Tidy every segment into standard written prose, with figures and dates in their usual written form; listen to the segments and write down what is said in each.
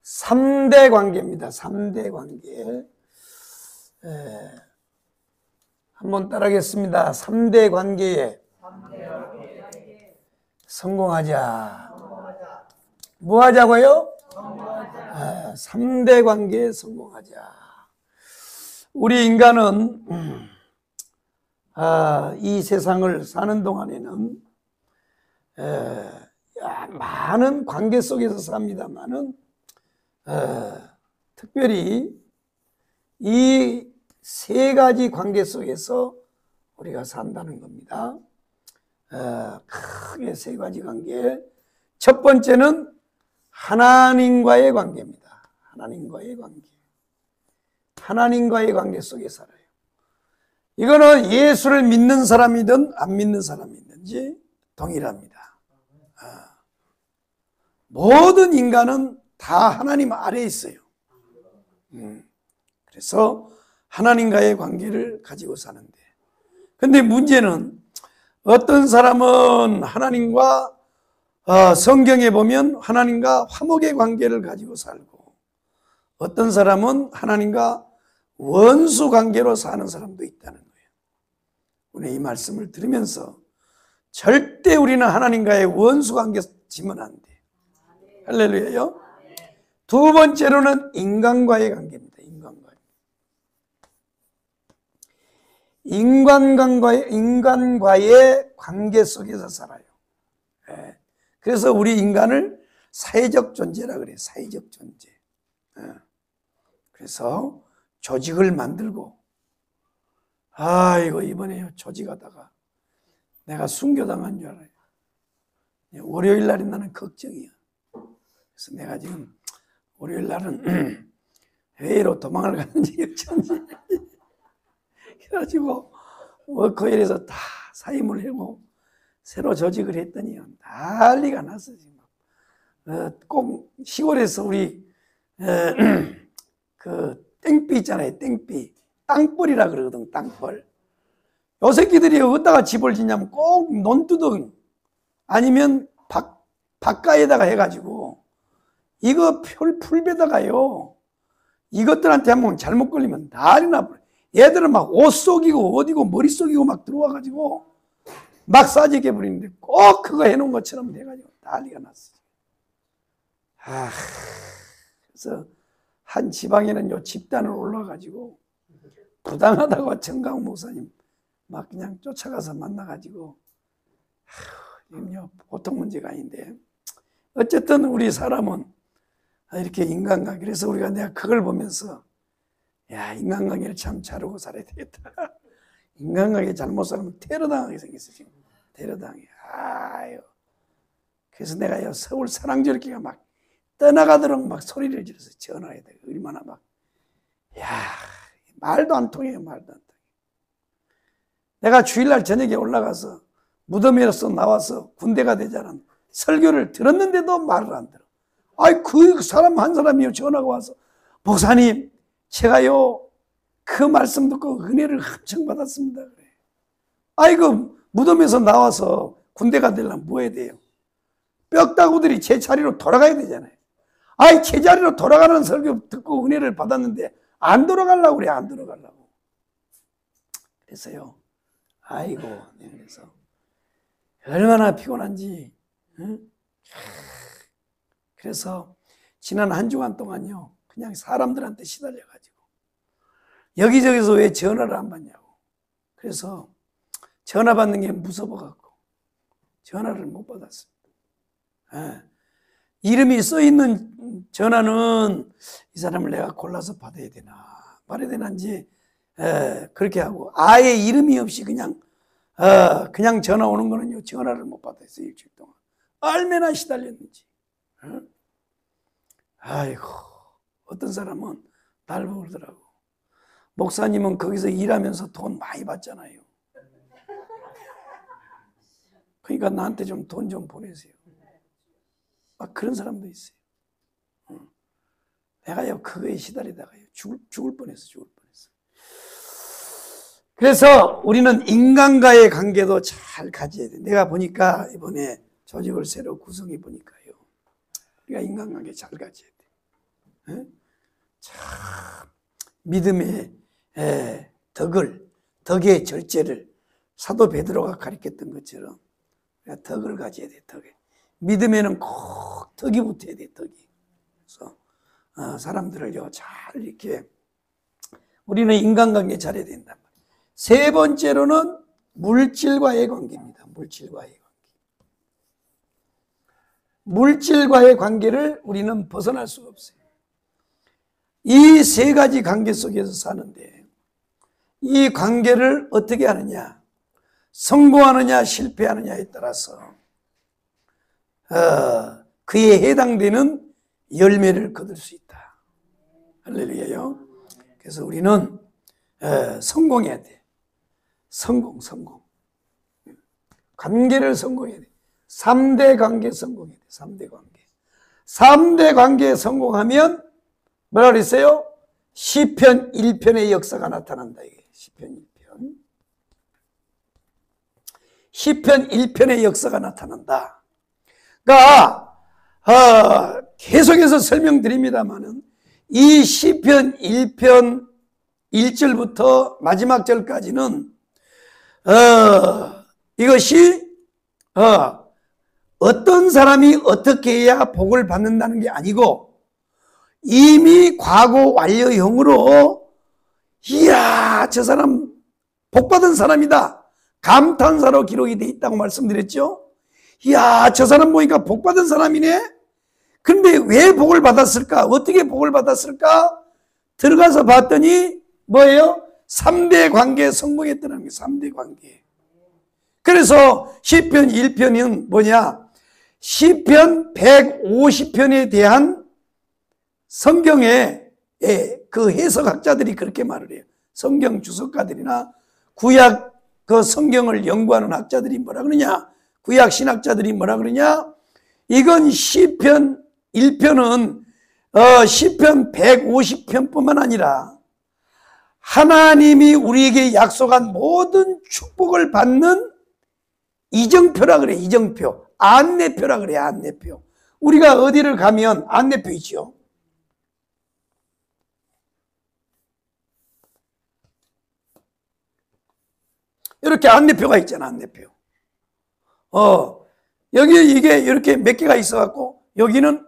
3대 관계입니다. 3대 관계. 한번 따라하겠습니다. 3대 관계에 성공하자. 뭐 하자고요? 3대 관계에 성공하자. 우리 인간은 이 세상을 사는 동안에는 많은 관계 속에서 삽니다만은 특별히 이 세 가지 관계 속에서 우리가 산다는 겁니다. 크게 세 가지 관계. 첫 번째는 하나님과의 관계입니다. 하나님과의 관계. 하나님과의 관계 속에 살아요. 이거는 예수를 믿는 사람이든 안 믿는 사람이든지 동일합니다. 모든 인간은 다 하나님 아래에 있어요. 그래서 하나님과의 관계를 가지고 사는데, 근데 문제는 어떤 사람은 하나님과 성경에 보면 하나님과 화목의 관계를 가지고 살고, 어떤 사람은 하나님과 원수 관계로 사는 사람도 있다는 거예요. 오늘 이 말씀을 들으면서 절대 우리는 하나님과의 원수 관계 지면 안 돼요. 할렐루야요. 두 번째로는 인간과의 관계입니다. 인간과의 관계 속에서 살아요. 그래서 우리 인간을 사회적 존재라 그래요. 사회적 존재. 그래서 조직을 만들고, 이거 이번에 조직하다가 내가 순교당한 줄 알아요. 월요일 날이 나는 걱정이야. 그래서 내가 지금 월요일 날은 회의로 도망을 가는지 어쩐지 그래가지고 워커힐에서 다 사임을 하고 새로 조직을 했더니 난리가 났어. 지금 꼭 시골에서 우리 그 땡비 있잖아요. 땡비, 땅벌이라 그러거든. 땅벌. 요 새끼들이 어디다가 집을 짓냐면 꼭 논두덩 아니면 바깥에다가 해가지고 이거 풀베다가요, 이것들한테 한번 잘못 걸리면 난리 나버려. 얘들은 막 옷 속이고 어디고 머리 속이고 막 들어와가지고 막 싸지게 부리는데 꼭 그거 해놓은 것처럼 돼가지고 난리가 났어. 그래서 한 지방에는 요 집단을 올라가지고 부당하다고 청강 목사님 막 그냥 쫓아가서 만나가지고, 이거 보통 문제가 아닌데, 어쨌든 우리 사람은 이렇게 인간관계, 그래서 내가 그걸 보면서 인간관계를 참 잘하고 살아야 되겠다. 인간관계 잘못 살면 테러당하게 생겼어. 지금 테러당해. 그래서 내가 서울 사랑절기가 막 떠나가도록 막 소리를 지르서 전화해야 돼. 얼마나 말도 안 통해요. 말도 안 통해. 내가 주일날 저녁에 올라가서 무덤에서 나와서 군대가 되자는 설교를 들었는데도 말을 안 들어. 그 사람 한 사람이요 전화가 와서, 목사님 제가요 그 말씀 듣고 은혜를 엄청 받았습니다. 그래. 그 무덤에서 나와서 군대가 되려면 뭐 해야 돼요? 뼈다구들이 제자리로 돌아가야 되잖아요. 제자리로 돌아가는 설교 듣고 은혜를 받았는데 안 돌아가려고 그래. 안 돌아가려고. 그래서요, 그래서 얼마나 피곤한지. 그래서 지난 한 주간 동안요, 그냥 사람들한테 시달려가지고 여기저기서 왜 전화를 안 받냐고. 그래서 전화 받는 게 무서워갖고 전화를 못 받았습니다. 이름이 써있는 전화는 이 사람을 내가 골라서 받아야 되나 말아야 되는지 그렇게 하고, 아예 이름이 없이 그냥 전화 오는 거는요, 전화를 못 받았어요. 일주일 동안. 얼마나 시달렸는지. 어떤 사람은 날 부르더라고. 목사님은 거기서 일하면서 돈 많이 받잖아요. 그러니까 나한테 좀 돈 좀 보내세요. 그런 사람도 있어요. 내가요 그거에 시달리다가요 죽을 뻔했어. 그래서 우리는 인간과의 관계도 잘 가져야 돼. 내가 보니까 이번에 조직을 새로 구성해 보니까요, 우리가 인간관계 잘 가져야 돼. 참 믿음의 덕의 절제를 사도 베드로가 가르쳤던 것처럼 덕을 가져야 돼. 믿음에는 꼭 덕이 붙어야 돼. 덕이. 그래서 사람들을요 잘 이렇게 우리는 인간관계 잘해야 된단 말이에요. 세 번째로는 물질과의 관계입니다. 물질과의 관계를 우리는 벗어날 수가 없어요. 이 세 가지 관계 속에서 사는데 이 관계를 어떻게 하느냐, 성공하느냐 실패하느냐에 따라서 그에 해당되는 열매를 거둘 수 있다. 할렐루야요. 그래서 우리는 성공해야 돼. 성공. 관계를 성공해야 돼. 3대 관계 성공해야 돼. 3대 관계 성공하면 뭐라 그랬어요? 시편 1편의 역사가 나타난다. 이게 시편 1편의 역사가 나타난다. 그러니까 계속해서 설명드립니다만은 이 시편 1편 1절부터 마지막 절까지는 이것이 어떤 사람이 어떻게 해야 복을 받는다는 게 아니고 이미 과거 완료형으로 이야 저 사람 복받은 사람이다 감탄사로 기록이 돼 있다고 말씀드렸죠. 이야 저 사람 보니까 복받은 사람이네. 근데 왜 복을 받았을까? 어떻게 복을 받았을까? 들어가서 봤더니 뭐예요? 3대 관계에 성공했다는 거예요. 3대 관계. 그래서 시편 1편은 뭐냐? 시편 150편에 대한 성경의 그 해석학자들이 그렇게 말을 해요. 성경 주석가들이나 구약 그 성경을 연구하는 학자들이 뭐라 그러냐? 구약 신학자들이 뭐라 그러냐? 이건 시편 1편은 시편 150편뿐만 아니라 하나님이 우리에게 약속한 모든 축복을 받는 이정표라 그래. 이정표. 안내표라 그래. 안내표. 우리가 어디를 가면 안내표 있죠. 이렇게 안내표가 있잖아. 안내표. 여기 이게 이렇게 몇 개가 있어 갖고 여기는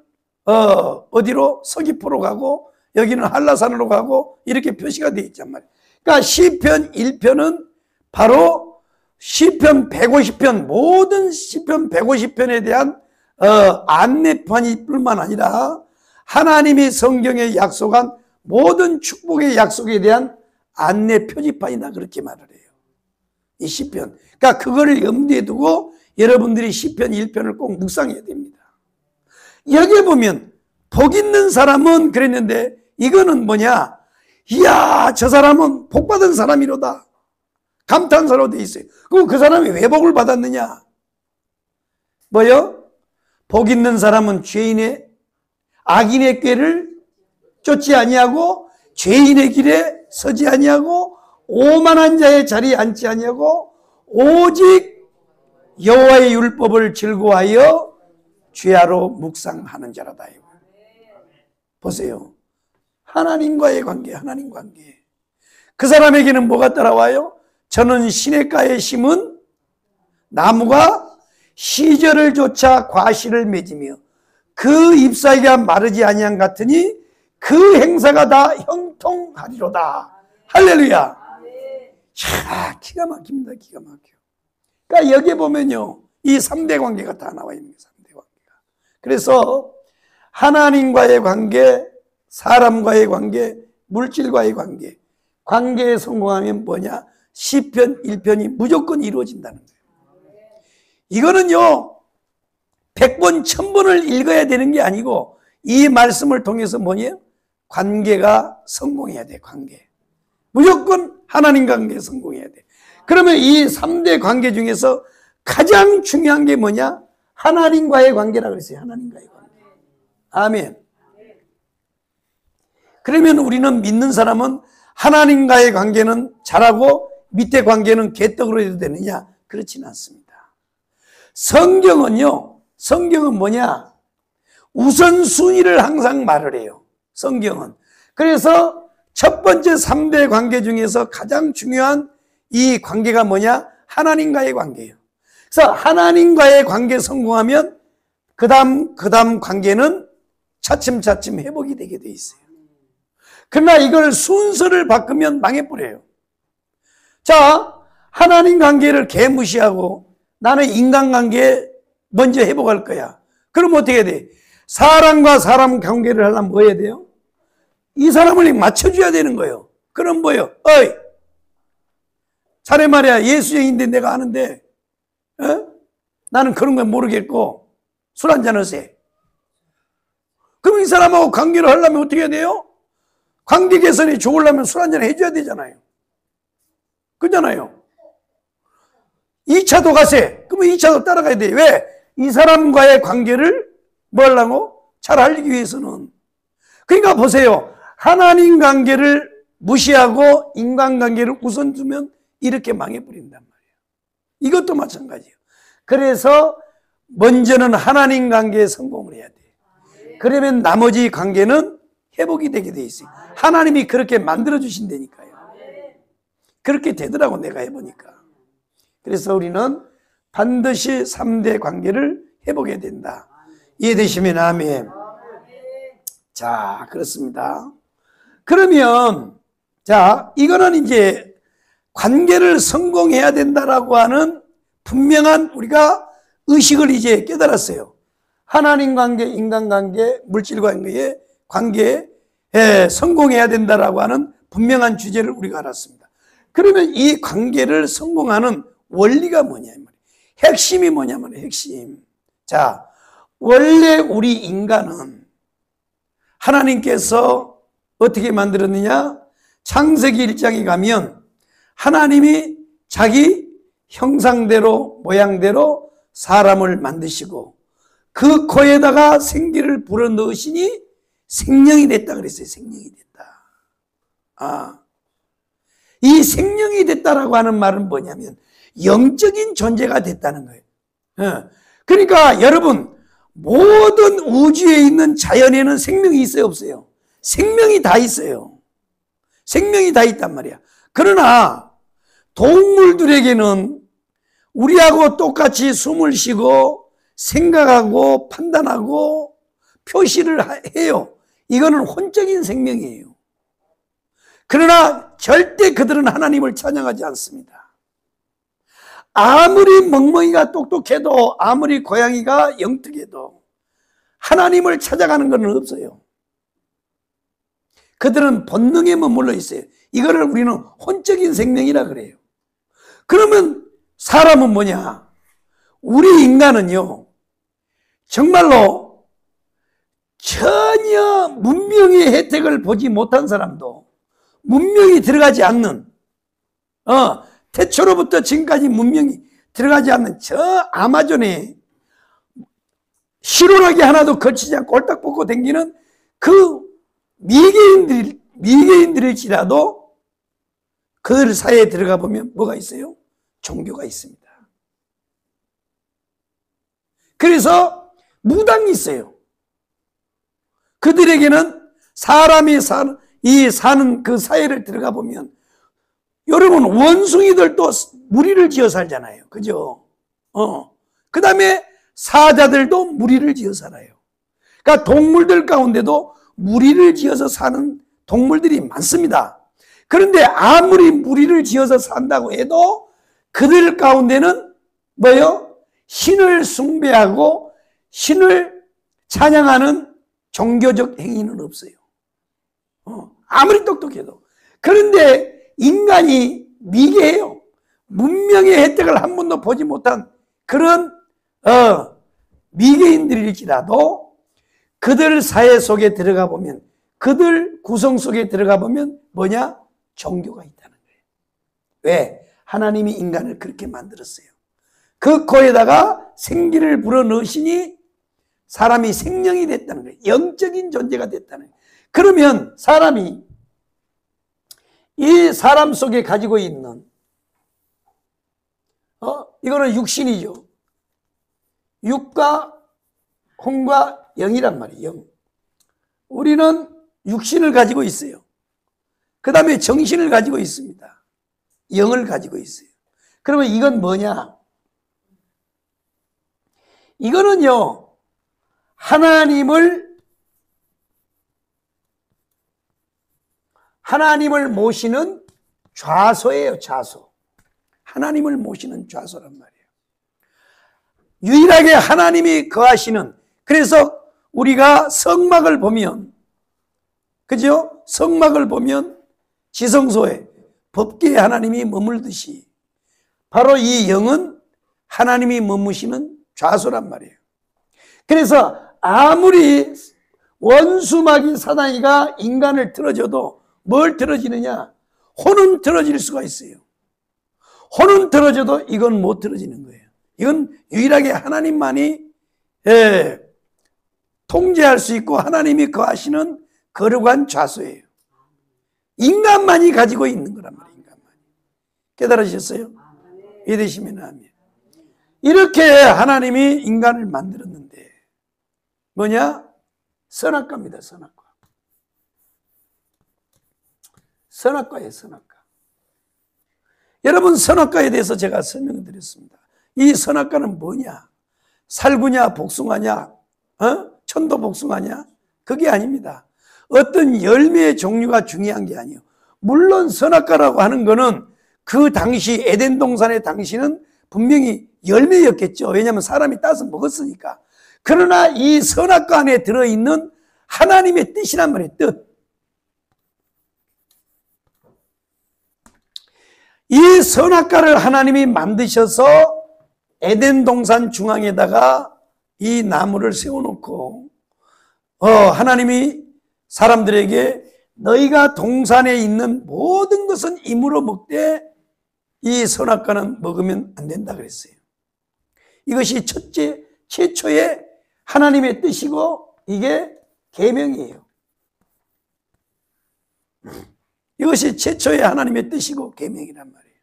어디로 서귀포로 가고 여기는 한라산으로 가고 이렇게 표시가 되어 있단 말이에요. 그러니까 시편 1편은 바로 시편 150편 모든 시편 150편에 대한 안내판일 뿐만 아니라 하나님이 성경에 약속한 모든 축복의 약속에 대한 안내 표지판이다 그렇게 말을 해요. 이 시편. 그러니까 그거를 염두에 두고 여러분들이 시편 1편을 꼭 묵상해야 됩니다. 여기에 보면 복 있는 사람은 그랬는데 이거는 뭐냐? 이야 저 사람은 복 받은 사람이로다. 감탄사로 돼 있어요. 그럼 그 사람이 왜 복을 받았느냐? 뭐요? 복 있는 사람은 악인의 꾀를 쫓지 아니하고 죄인의 길에 서지 아니하고 오만한 자의 자리에 앉지 아니하고 오직 여호와의 율법을 즐거워하여 주야로 묵상하는 자라다. 보세요. 하나님과의 관계. 그 사람에게는 뭐가 따라와요? 저는 시냇가에 심은 나무가 시절을 쫓아 과실을 맺으며 그 잎사귀가 마르지 아니한 같으니 그 행사가 다 형통하리로다. 할렐루야. 야, 기가 막힙니다. 기가 막혀. 그러니까 여기에 보면요, 이 3대 관계가 다 나와 있는 거예요. 3대 관계가. 그래서 하나님과의 관계, 사람과의 관계, 물질과의 관계, 관계에 성공하면 뭐냐? 시편 1편이 무조건 이루어진다는 거예요. 이거는요 100번 1000번을 읽어야 되는 게 아니고 이 말씀을 통해서 뭐냐? 관계가 성공해야 돼. 관계. 무조건 하나님 관계에 성공해야 돼. 그러면 이 3대 관계 중에서 가장 중요한 게 뭐냐? 하나님과의 관계라 그랬어요. 하나님과의 관계. 아멘. 그러면 우리는 믿는 사람은 하나님과의 관계는 잘하고 밑에 관계는 개떡으로 해도 되느냐? 그렇지는 않습니다. 성경은 뭐냐? 우선순위를 항상 말을 해요. 성경은. 그래서 첫 번째 3대 관계 중에서 가장 중요한 이 관계가 뭐냐? 하나님과의 관계예요. 그래서 하나님과의 관계 성공하면 그 다음 관계는 차츰차츰 회복이 되게 돼 있어요. 그러나 이걸 순서를 바꾸면 망해버려요. 자, 하나님 관계를 개무시하고 나는 인간관계 먼저 회복할 거야. 그럼 어떻게 돼? 사람과 사람 관계를 하려면 뭐 해야 돼요? 이 사람을 맞춰줘야 되는 거예요. 그럼 뭐예요? 어이, 자네 말이야, 예수쟁인데 내가 아는데 나는 그런 건 모르겠고 술 한잔 하세요. 그럼 이 사람하고 관계를 하려면 어떻게 해야 돼요? 관계 개선이 좋으려면 술 한잔 해줘야 되잖아요. 그잖아요. 2차도 가세. 그러면 2차도 따라가야 돼. 왜? 이 사람과의 관계를 뭐 하려고? 잘 알기 위해서는. 그러니까 보세요. 하나님 관계를 무시하고 인간관계를 우선 두면 이렇게 망해버린단 말이에요. 이것도 마찬가지예요. 그래서 먼저는 하나님 관계에 성공을 해야 돼요. 그러면 나머지 관계는 회복이 되게 돼 있어요. 하나님이 그렇게 만들어 주신다니까요. 그렇게 되더라고, 내가 해보니까. 그래서 우리는 반드시 3대 관계를 회복해야 된다. 이해되시면 아멘. 자, 그렇습니다. 그러면 자, 이거는 이제 관계를 성공해야 된다라고 하는 분명한 우리가 의식을 이제 깨달았어요. 하나님 관계, 인간 관계, 물질 관계의 관계에 성공해야 된다라고 하는 분명한 주제를 우리가 알았습니다. 그러면 이 관계를 성공하는 원리가 뭐냐면, 핵심이 뭐냐면 핵심. 자, 원래 우리 인간은 하나님께서 어떻게 만들었느냐? 창세기 1장에 가면 하나님이 자기 형상대로 모양대로 사람을 만드시고 그 코에다가 생기를 불어넣으시니 생명이 됐다 그랬어요. 생명이 됐다. 이 생명이 됐다라고 하는 말은 뭐냐면 영적인 존재가 됐다는 거예요. 그러니까 여러분, 모든 우주에 있는 자연에는 생명이 있어요, 없어요? 생명이 다 있어요. 생명이 다 있단 말이야. 그러나 동물들에게는 우리하고 똑같이 숨을 쉬고 생각하고 판단하고 표시를 해요. 이거는 혼적인 생명이에요. 그러나 절대 그들은 하나님을 찬양하지 않습니다. 아무리 멍멍이가 똑똑해도 아무리 고양이가 영특해도 하나님을 찾아가는 건 없어요. 그들은 본능에 머물러 있어요. 이거를 우리는 혼적인 생명이라 그래요. 그러면 사람은 뭐냐? 우리 인간은요, 정말로 전혀 문명의 혜택을 보지 못한 사람도 문명이 들어가지 않는, 태초로부터 지금까지 문명이 들어가지 않는 저 아마존에 실오라기 하나도 거치지 않고 꼴딱 벗고 다니는 그 미개인들일지라도 그들 사이에 들어가 보면 뭐가 있어요? 종교가 있습니다. 그래서 무당이 있어요. 그들에게는 사람이 사는 그 사회를 들어가 보면 여러분, 원숭이들도 무리를 지어 살잖아요. 그죠? 그 다음에 사자들도 무리를 지어 살아요. 그러니까 동물들 가운데도 무리를 지어서 사는 동물들이 많습니다. 그런데 아무리 무리를 지어서 산다고 해도 그들 가운데는 뭐예요? 신을 숭배하고 신을 찬양하는 종교적 행위는 없어요. 아무리 똑똑해도. 그런데 인간이 미개해요. 문명의 혜택을 한 번도 보지 못한 그런 미개인들일지라도 그들 사회 속에 들어가 보면, 그들 구성 속에 들어가 보면 뭐냐? 종교가 있다는 거예요. 왜? 하나님이 인간을 그렇게 만들었어요. 그 코에다가 생기를 불어넣으시니 사람이 생명이 됐다는 거예요. 영적인 존재가 됐다는 거예요. 그러면 사람이 이 사람 속에 가지고 있는 이거는 육신이죠. 육과 혼과 영이란 말이에요. 영. 우리는 육신을 가지고 있어요. 그 다음에 정신을 가지고 있습니다. 영을 가지고 있어요. 그러면 이건 뭐냐? 이거는요, 하나님을 모시는 좌소예요, 좌소. 하나님을 모시는 좌소란 말이에요. 유일하게 하나님이 거하시는, 그래서 우리가 성막을 보면, 그죠? 성막을 보면 지성소에 법궤에 하나님이 머물듯이 바로 이 영은 하나님이 머무시는 좌소란 말이에요. 그래서 아무리 원수마귀 사단이가 인간을 틀어줘도 뭘 틀어지느냐? 혼은 틀어질 수가 있어요. 혼은 틀어져도 이건 못 틀어지는 거예요. 이건 유일하게 하나님만이 통제할 수 있고 하나님이 거하시는 거룩한 좌소예요. 인간만이 가지고 있는 거란 말이에요. 인간만이. 깨달으셨어요? 이해되시면 아멘. 이렇게 하나님이 인간을 만들었는데 뭐냐? 선악과입니다. 선악과. 선악과예요. 선악과. 여러분, 선악과에 대해서 제가 설명을 드렸습니다. 이 선악과는 뭐냐? 살구냐 복숭아냐? 천도복숭아냐? 그게 아닙니다. 어떤 열매의 종류가 중요한 게 아니에요. 물론 선악과라고 하는 거는 그 당시 에덴 동산의 당시는 분명히 열매였겠죠. 왜냐하면 사람이 따서 먹었으니까. 그러나 이 선악과 안에 들어있는 하나님의 뜻이란 말이에요. 뜻. 이 선악과를 하나님이 만드셔서 에덴 동산 중앙에다가 이 나무를 세워놓고 하나님이 사람들에게 너희가 동산에 있는 모든 것은 임으로 먹되 이 선악과는 먹으면 안 된다 그랬어요. 이것이 최초의 하나님의 뜻이고 이게 계명이에요. 이것이 최초의 하나님의 뜻이고 계명이란 말이에요.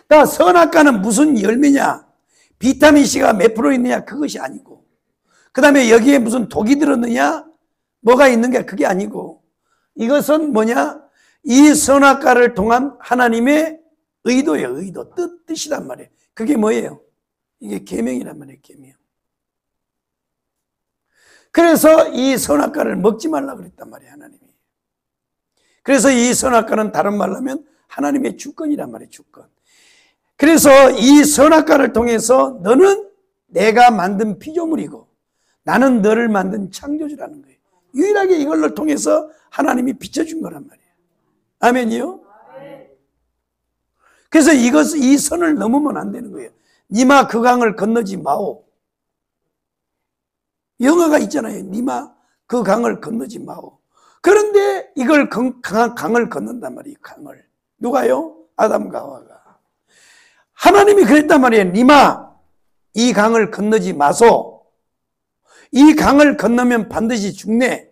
그러니까 선악과는 무슨 열매냐? 비타민C가 몇 프로 있느냐? 그것이 아니고, 그 다음에 여기에 무슨 독이 들었느냐? 뭐가 있는 게 그게 아니고, 이것은 뭐냐? 이 선악과를 통한 하나님의 의도예요. 의도. 뜻이란 말이에요. 그게 뭐예요? 이게 계명이란 말이에요. 계명. 그래서 이 선악과를 먹지 말라 그랬단 말이에요. 하나님이. 그래서 이 선악과는 다른 말로 하면 하나님의 주권이란 말이에요. 주권. 그래서 이 선악과를 통해서 너는 내가 만든 피조물이고 나는 너를 만든 창조주라는 거예요. 유일하게 이걸로 통해서 하나님이 비춰준 거란 말이에요. 아멘이요? 그래서 이 선을 넘으면 안 되는 거예요. 니마 그 강을 건너지 마오. 영화가 있잖아요. 니마 그 강을 건너지 마오. 그런데 이걸 강을 건넌단 말이에요. 강을. 누가요? 아담과 하와가. 하나님이 그랬단 말이에요. 니마 이 강을 건너지 마소. 이 강을 건너면 반드시 죽네.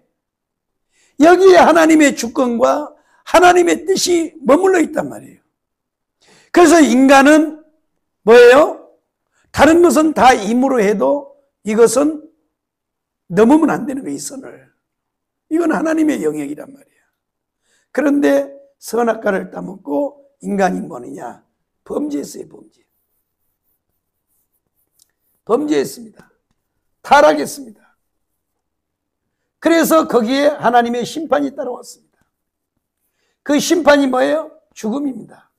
여기에 하나님의 주권과 하나님의 뜻이 머물러 있단 말이에요. 그래서 인간은 뭐예요? 다른 것은 다 임으로 해도 이것은 넘으면 안 되는 거예요. 이 선을. 이건 하나님의 영역이란 말이에요. 그런데 선악과를 따먹고 인간이 뭐느냐? 범죄했어요. 범죄했습니다. 타락했습니다. 그래서 거기에 하나님의 심판이 따라왔습니다. 그 심판이 뭐예요? 죽음입니다.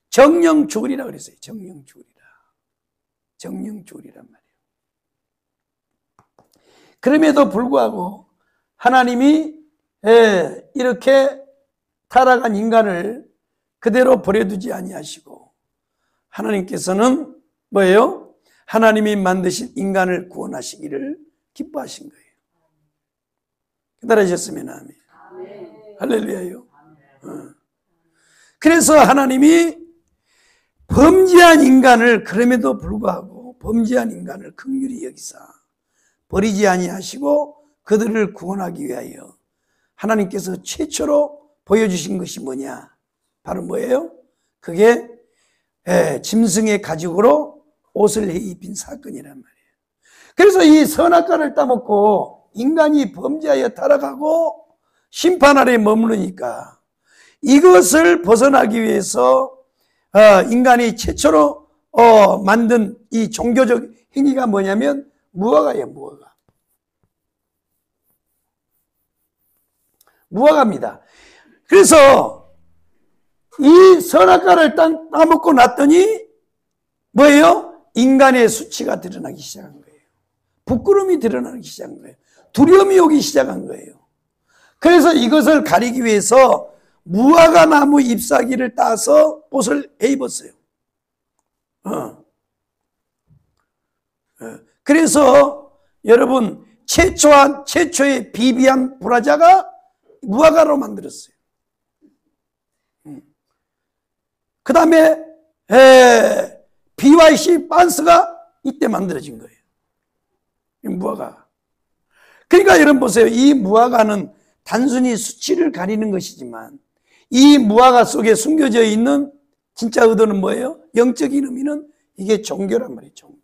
정령 죽으리라 그랬어요. 정령 죽으리라. 정령 죽으리란 말이에요. 그럼에도 불구하고 하나님이 이렇게 타락한 인간을 그대로 버려두지 아니하시고 하나님께서는 뭐예요? 하나님이 만드신 인간을 구원하시기를 기뻐하신 거예요. 깨달으셨으면 아멘. 할렐루야요. 그래서 하나님이 범죄한 인간을 그럼에도 불구하고 범죄한 인간을 긍휼히 여기사 버리지 아니하시고 그들을 구원하기 위하여 하나님께서 최초로 보여주신 것이 뭐냐? 바로 뭐예요? 그게 짐승의 가죽으로 옷을 해 입힌 사건이란 말이에요. 그래서 이 선악과를 따먹고 인간이 범죄하여 타락하고 심판 아래 머무르니까 이것을 벗어나기 위해서 인간이 최초로 만든 이 종교적 행위가 뭐냐면 무화과예요. 무화과입니다. 그래서 이 선악과를 따먹고 났더니 뭐예요? 인간의 수치가 드러나기 시작한 거예요. 부끄러움이 드러나기 시작한 거예요. 두려움이 오기 시작한 거예요. 그래서 이것을 가리기 위해서 무화과 나무 잎사귀를 따서 옷을 입었어요. 그래서 여러분 최초의 비비안 브라자가 무화과로 만들었어요. 그 다음에 BYC 반스가 이때 만들어진 거예요. 무화과. 그러니까 여러분 보세요. 이 무화과는 단순히 수치를 가리는 것이지만 이 무화과 속에 숨겨져 있는 진짜 의도는 뭐예요? 영적인 의미는 이게 종교란 말이에요. 종교.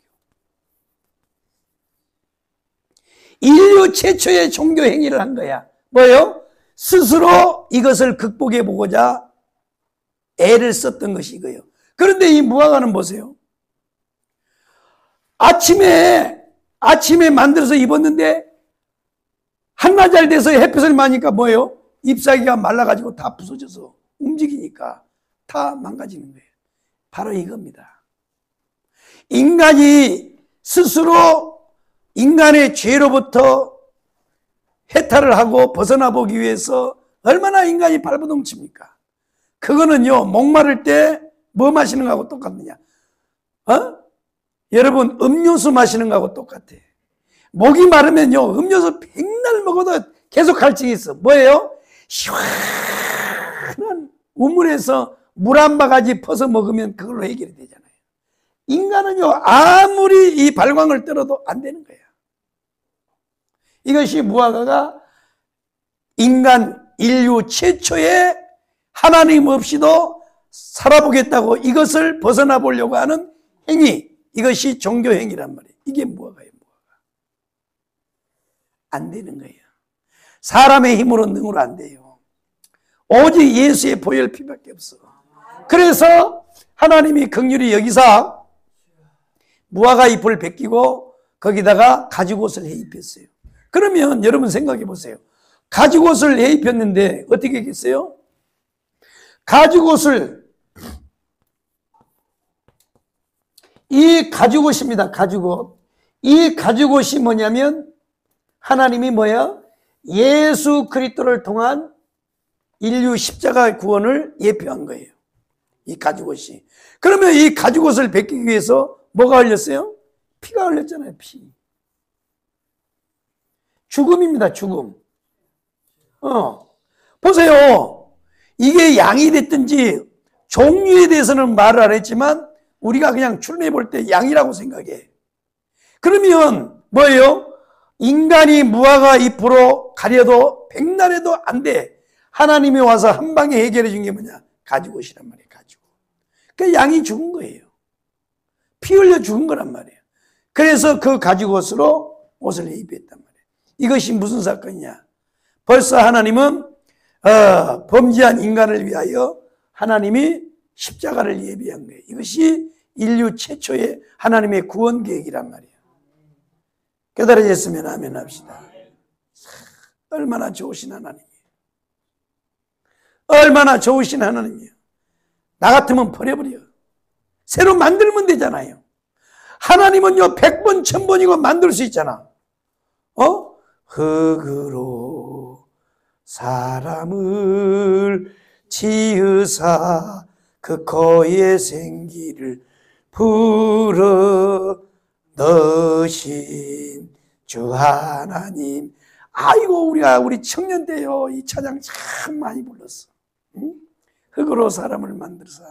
인류 최초의 종교 행위를 한 거야. 뭐예요? 스스로 이것을 극복해 보고자 애를 썼던 것이 이거예요. 그런데 이 무화과는 보세요. 아침에 만들어서 입었는데 한나절 돼서 햇빛을 맞으니까 뭐예요? 잎사귀가 말라가지고 다 부서져서 움직이니까 다 망가지는 거예요. 바로 이겁니다. 인간이 스스로 인간의 죄로부터 해탈을 하고 벗어나 보기 위해서 얼마나 인간이 발버둥칩니까? 그거는요, 목마를 때 뭐 마시는 거하고 똑같느냐? 여러분, 음료수 마시는 거하고 똑같아. 목이 마르면요, 음료수 백날 먹어도 계속 갈증이 있어. 뭐예요? 시원한 우물에서 물 한 바가지 퍼서 먹으면 그걸로 해결이 되잖아요. 인간은요, 아무리 이 발광을 떨어도 안 되는 거야. 이것이 무화과가 인류 최초의 하나님 없이도 살아보겠다고 이것을 벗어나 보려고 하는 행위, 이것이 종교 행위란 말이에요. 이게 무화과예요. 안 되는 거예요. 사람의 힘으로 능으로 안 돼요. 오직 예수의 보혈 피밖에 없어. 그래서 하나님이 긍휼히 여기사 무화과 잎을 벗기고 거기다가 가죽옷을 해입혔어요. 그러면 여러분 생각해 보세요. 가죽옷을 해입혔는데 어떻게 했겠어요? 이 가죽옷입니다. 가죽옷. 이 가죽옷이 뭐냐면 하나님이 뭐야? 예수 그리스도를 통한 인류 십자가 구원을 예표한 거예요. 이 가죽옷이. 그러면 이 가죽옷을 벗기기 위해서 뭐가 흘렸어요? 피가 흘렸잖아요. 피. 죽음입니다. 죽음. 보세요. 이게 양이 됐든지 종류에 대해서는 말을 안 했지만 우리가 그냥 출입해 볼 때 양이라고 생각해. 그러면 뭐예요? 인간이 무화과 잎으로 가려도 백날에도 안 돼. 하나님이 와서 한 방에 해결해 준 게 뭐냐? 가죽옷이란 말이에요. 가죽옷. 그 양이 죽은 거예요. 피 흘려 죽은 거란 말이에요. 그래서 그 가죽옷으로 옷을 입혔단 말이에요. 이것이 무슨 사건이냐? 벌써 하나님은 범죄한 인간을 위하여 하나님이 십자가를 예비한 거예요. 이것이 인류 최초의 하나님의 구원 계획이란 말이에요. 깨달아졌으면 아멘 합시다. 얼마나 좋으신 하나님이에요. 얼마나 좋으신 하나님이에요. 나 같으면 버려버려. 새로 만들면 되잖아요. 하나님은요 100번 1000번이고 만들 수 있잖아. 흙으로 사람을 지으사 그 거의 생기를 불어 넣으신 주 하나님. 아이고 우리 청년 때요 이 찬양 참 많이 불렀어. 응? 흙으로 사람을 만들어서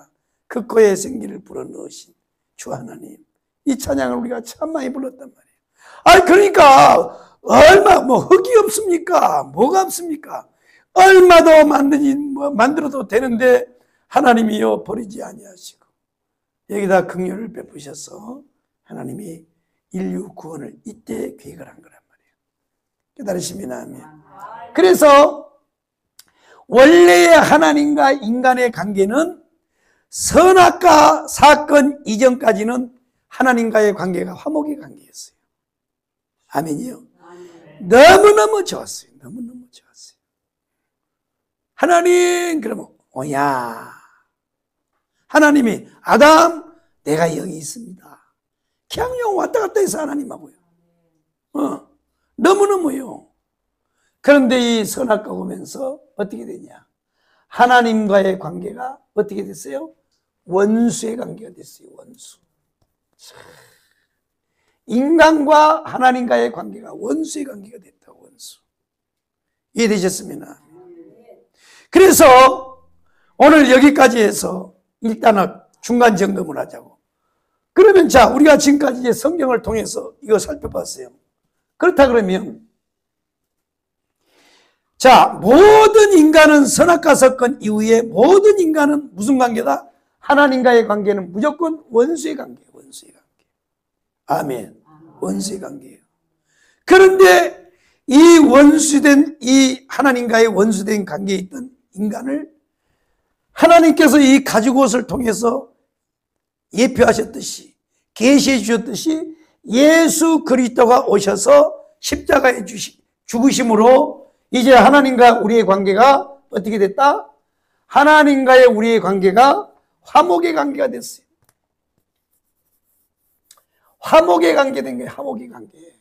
그 거의 생기를 불어 넣으신 주 하나님. 이 찬양을 우리가 참 많이 불렀단 말이에요. 그러니까 얼마 흙이 없습니까? 뭐가 없습니까? 얼마 더 만들어도 되는데 하나님이요 버리지 아니하시고 여기다 긍휼을 베푸셔서 하나님이 인류 구원을 이때 계획을 한 거란 말이에요. 깨달으시면 아멘. 그래서 원래의 하나님과 인간의 관계는 선악과 사건 이전까지는 하나님과의 관계가 화목의 관계였어요. 아멘이요. 너무너무 좋았어요. 너무너무 좋았어요. 하나님 그러면 오야. 하나님이 아담 내가 여기 있습니다. 그냥 왔다 갔다 해서 하나님하고요. 너무너무요. 그런데 이 선악과 오면서 어떻게 되냐? 하나님과의 관계가 어떻게 됐어요? 원수의 관계가 됐어요. 원수. 인간과 하나님과의 관계가 원수의 관계가 됐다. 원수. 이해되셨습니까? 그래서 오늘 여기까지 해서 일단은 중간 점검을 하자고. 그러면 자, 우리가 지금까지 이제 성경을 통해서 이거 살펴봤어요. 그렇다 그러면 자, 모든 인간은 선악과 사건 이후에 모든 인간은 무슨 관계다? 하나님과의 관계는 무조건 원수의 관계예요. 원수의 관계. 아멘. 원수의 관계예요. 그런데 이 원수된 이 하나님과의 원수된 관계에 있던 인간을 하나님께서 이 가죽옷을 통해서 예표하셨듯이 계시해 주셨듯이 예수 그리스도가 오셔서 십자가에 죽으심으로 이제 하나님과 우리의 관계가 어떻게 됐다? 하나님과의 우리의 관계가 화목의 관계가 됐어요. 화목의 관계 된 거예요. 화목의 관계.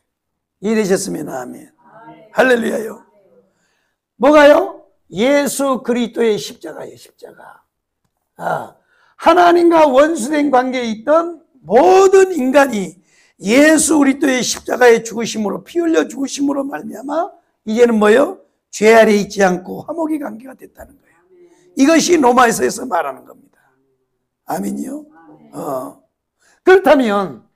이해되셨으면 아멘. 할렐루야요. 뭐가요? 예수 그리스도의 십자가예요. 십자가. 하나님과 원수된 관계에 있던 모든 인간이 예수 그리스도의 십자가에 죽으심으로 피 흘려 죽으심으로 말미암아 이제는 뭐예요? 죄 아래 있지 않고 화목의 관계가 됐다는 거예요. 이것이 로마에서 말하는 겁니다. 아멘이요? 그렇다면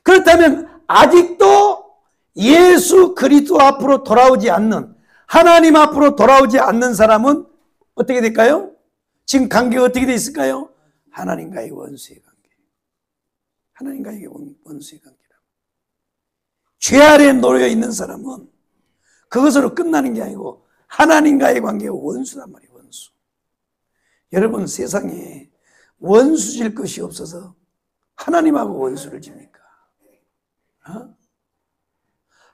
그렇다면 아직도 예수 그리스도 앞으로 돌아오지 않는 하나님 앞으로 돌아오지 않는 사람은 어떻게 될까요? 지금 관계가 어떻게 돼 있을까요? 하나님과의 원수의 관계. 하나님과의 원수의 관계라고. 죄 아래에 놓여 있는 사람은 그것으로 끝나는 게 아니고 하나님과의 관계가 원수란 말이에요. 원수. 여러분 세상에 원수질 것이 없어서 하나님하고 원수를 집니까?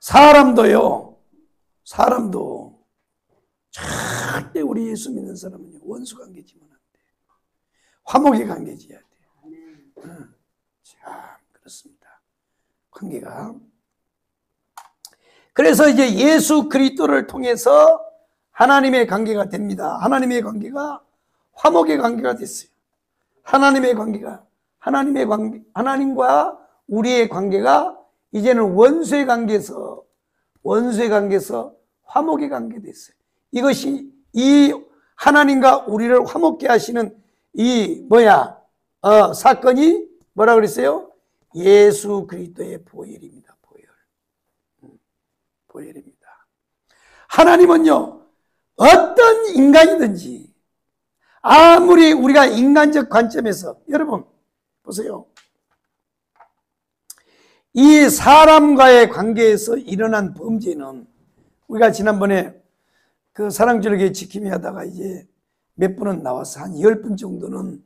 사람도 절대 우리 예수 믿는 사람은 원수 관계 지면 안 돼. 화목의 관계 지어야 돼. 참 그렇습니다. 관계가. 그래서 이제 예수 그리스도를 통해서 하나님의 관계가 됩니다. 하나님의 관계가 화목의 관계가 됐어요. 하나님의 관계가 하나님과 우리의 관계가 이제는 원수의 관계에서 화목의 관계 됐어요. 이것이 이 하나님과 우리를 화목케 하시는 이 사건이 뭐라 그랬어요? 예수 그리스도의 보혈입니다. 보혈입니다. 하나님은요, 어떤 인간이든지 아무리 우리가 인간적 관점에서 여러분 보세요. 이 사람과의 관계에서 일어난 범죄는 우리가 지난번에 그 사랑절개 지킴이 하다가 이제 몇 분은 나와서 한 10분 정도는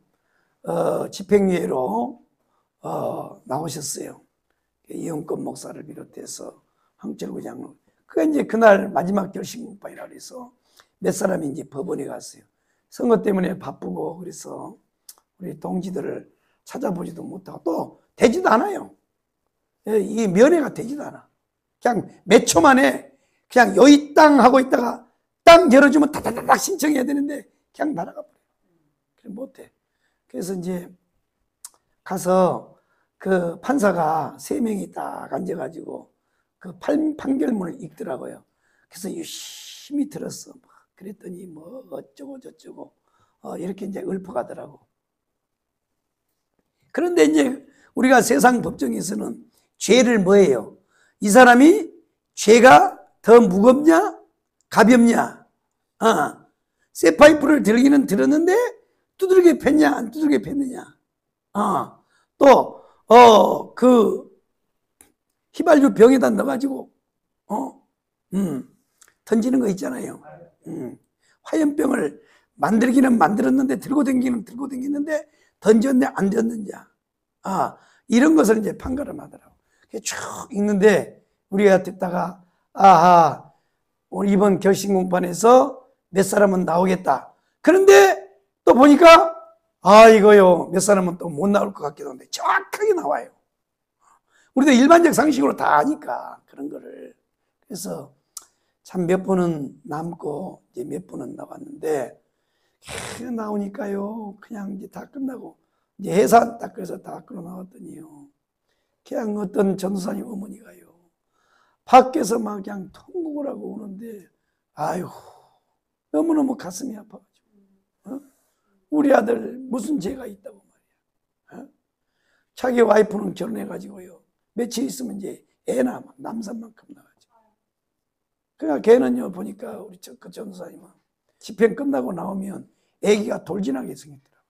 집행유예로 나오셨어요. 이영권 목사를 비롯해서 황철구 장로. 그게 이제 그날 마지막 결심국방이라 그래서 몇 사람이 이제 법원에 갔어요. 선거 때문에 바쁘고 그래서 우리 동지들을 찾아보지도 못하고 또 되지도 않아요. 이 면회가 되지도 않아. 그냥 몇 초 만에 그냥 여의 땅 하고 있다가 땅 열어주면 다다다닥 신청해야 되는데 그냥 날아가 버려요. 그래 못해. 그래서 이제 가서 그 판사가 3명이 딱 앉아가지고 그 판결문을 읽더라고요. 그래서 열심히 들었어. 그랬더니 뭐 어쩌고 저쩌고 이렇게 이제 읊어가더라고. 그런데 이제 우리가 세상 법정에서는 죄를 뭐예요? 이 사람이 죄가 더 무겁냐? 가볍냐? 쇠파이프를 들기는 들었는데 두들겨 팼냐? 안 두들겨 팼느냐? 또 그 휘발유 병에다 넣어가지고 던지는 거 있잖아요. 화염병을 만들기는 만들었는데 들고 댕기는데 던졌네 안 던졌냐. 이런 것을 이제 판가름하더라고. 쭉 읽는데 우리가 듣다가 아하, 오늘 이번 결심 공판에서 몇 사람은 나오겠다. 그런데 또 보니까 이거요 몇 사람은 또 못 나올 것 같기도 한데 정확하게 나와요. 우리도 일반적 상식으로 다 아니까 그런 거를. 그래서 참 몇 분은 남고 이제 몇 분은 나왔는데 나오니까요 그냥 이제 다 끝나고 이제 해산 딱 그래서 다 끌어 나왔더니요 그냥 어떤 전도사님 어머니가요 밖에서 막 그냥 통곡을 하고 오는데 아유 너무너무 가슴이 아파가지고 우리 아들 무슨 죄가 있다고 말이야. 자기 와이프는 결혼해가지고요 며칠 있으면 이제 애나 남산만큼 나가죠. 그러니까 걔는요 보니까 우리 그 전도사님은 집행 끝나고 나오면 애기가 돌진하게 생겼더라고.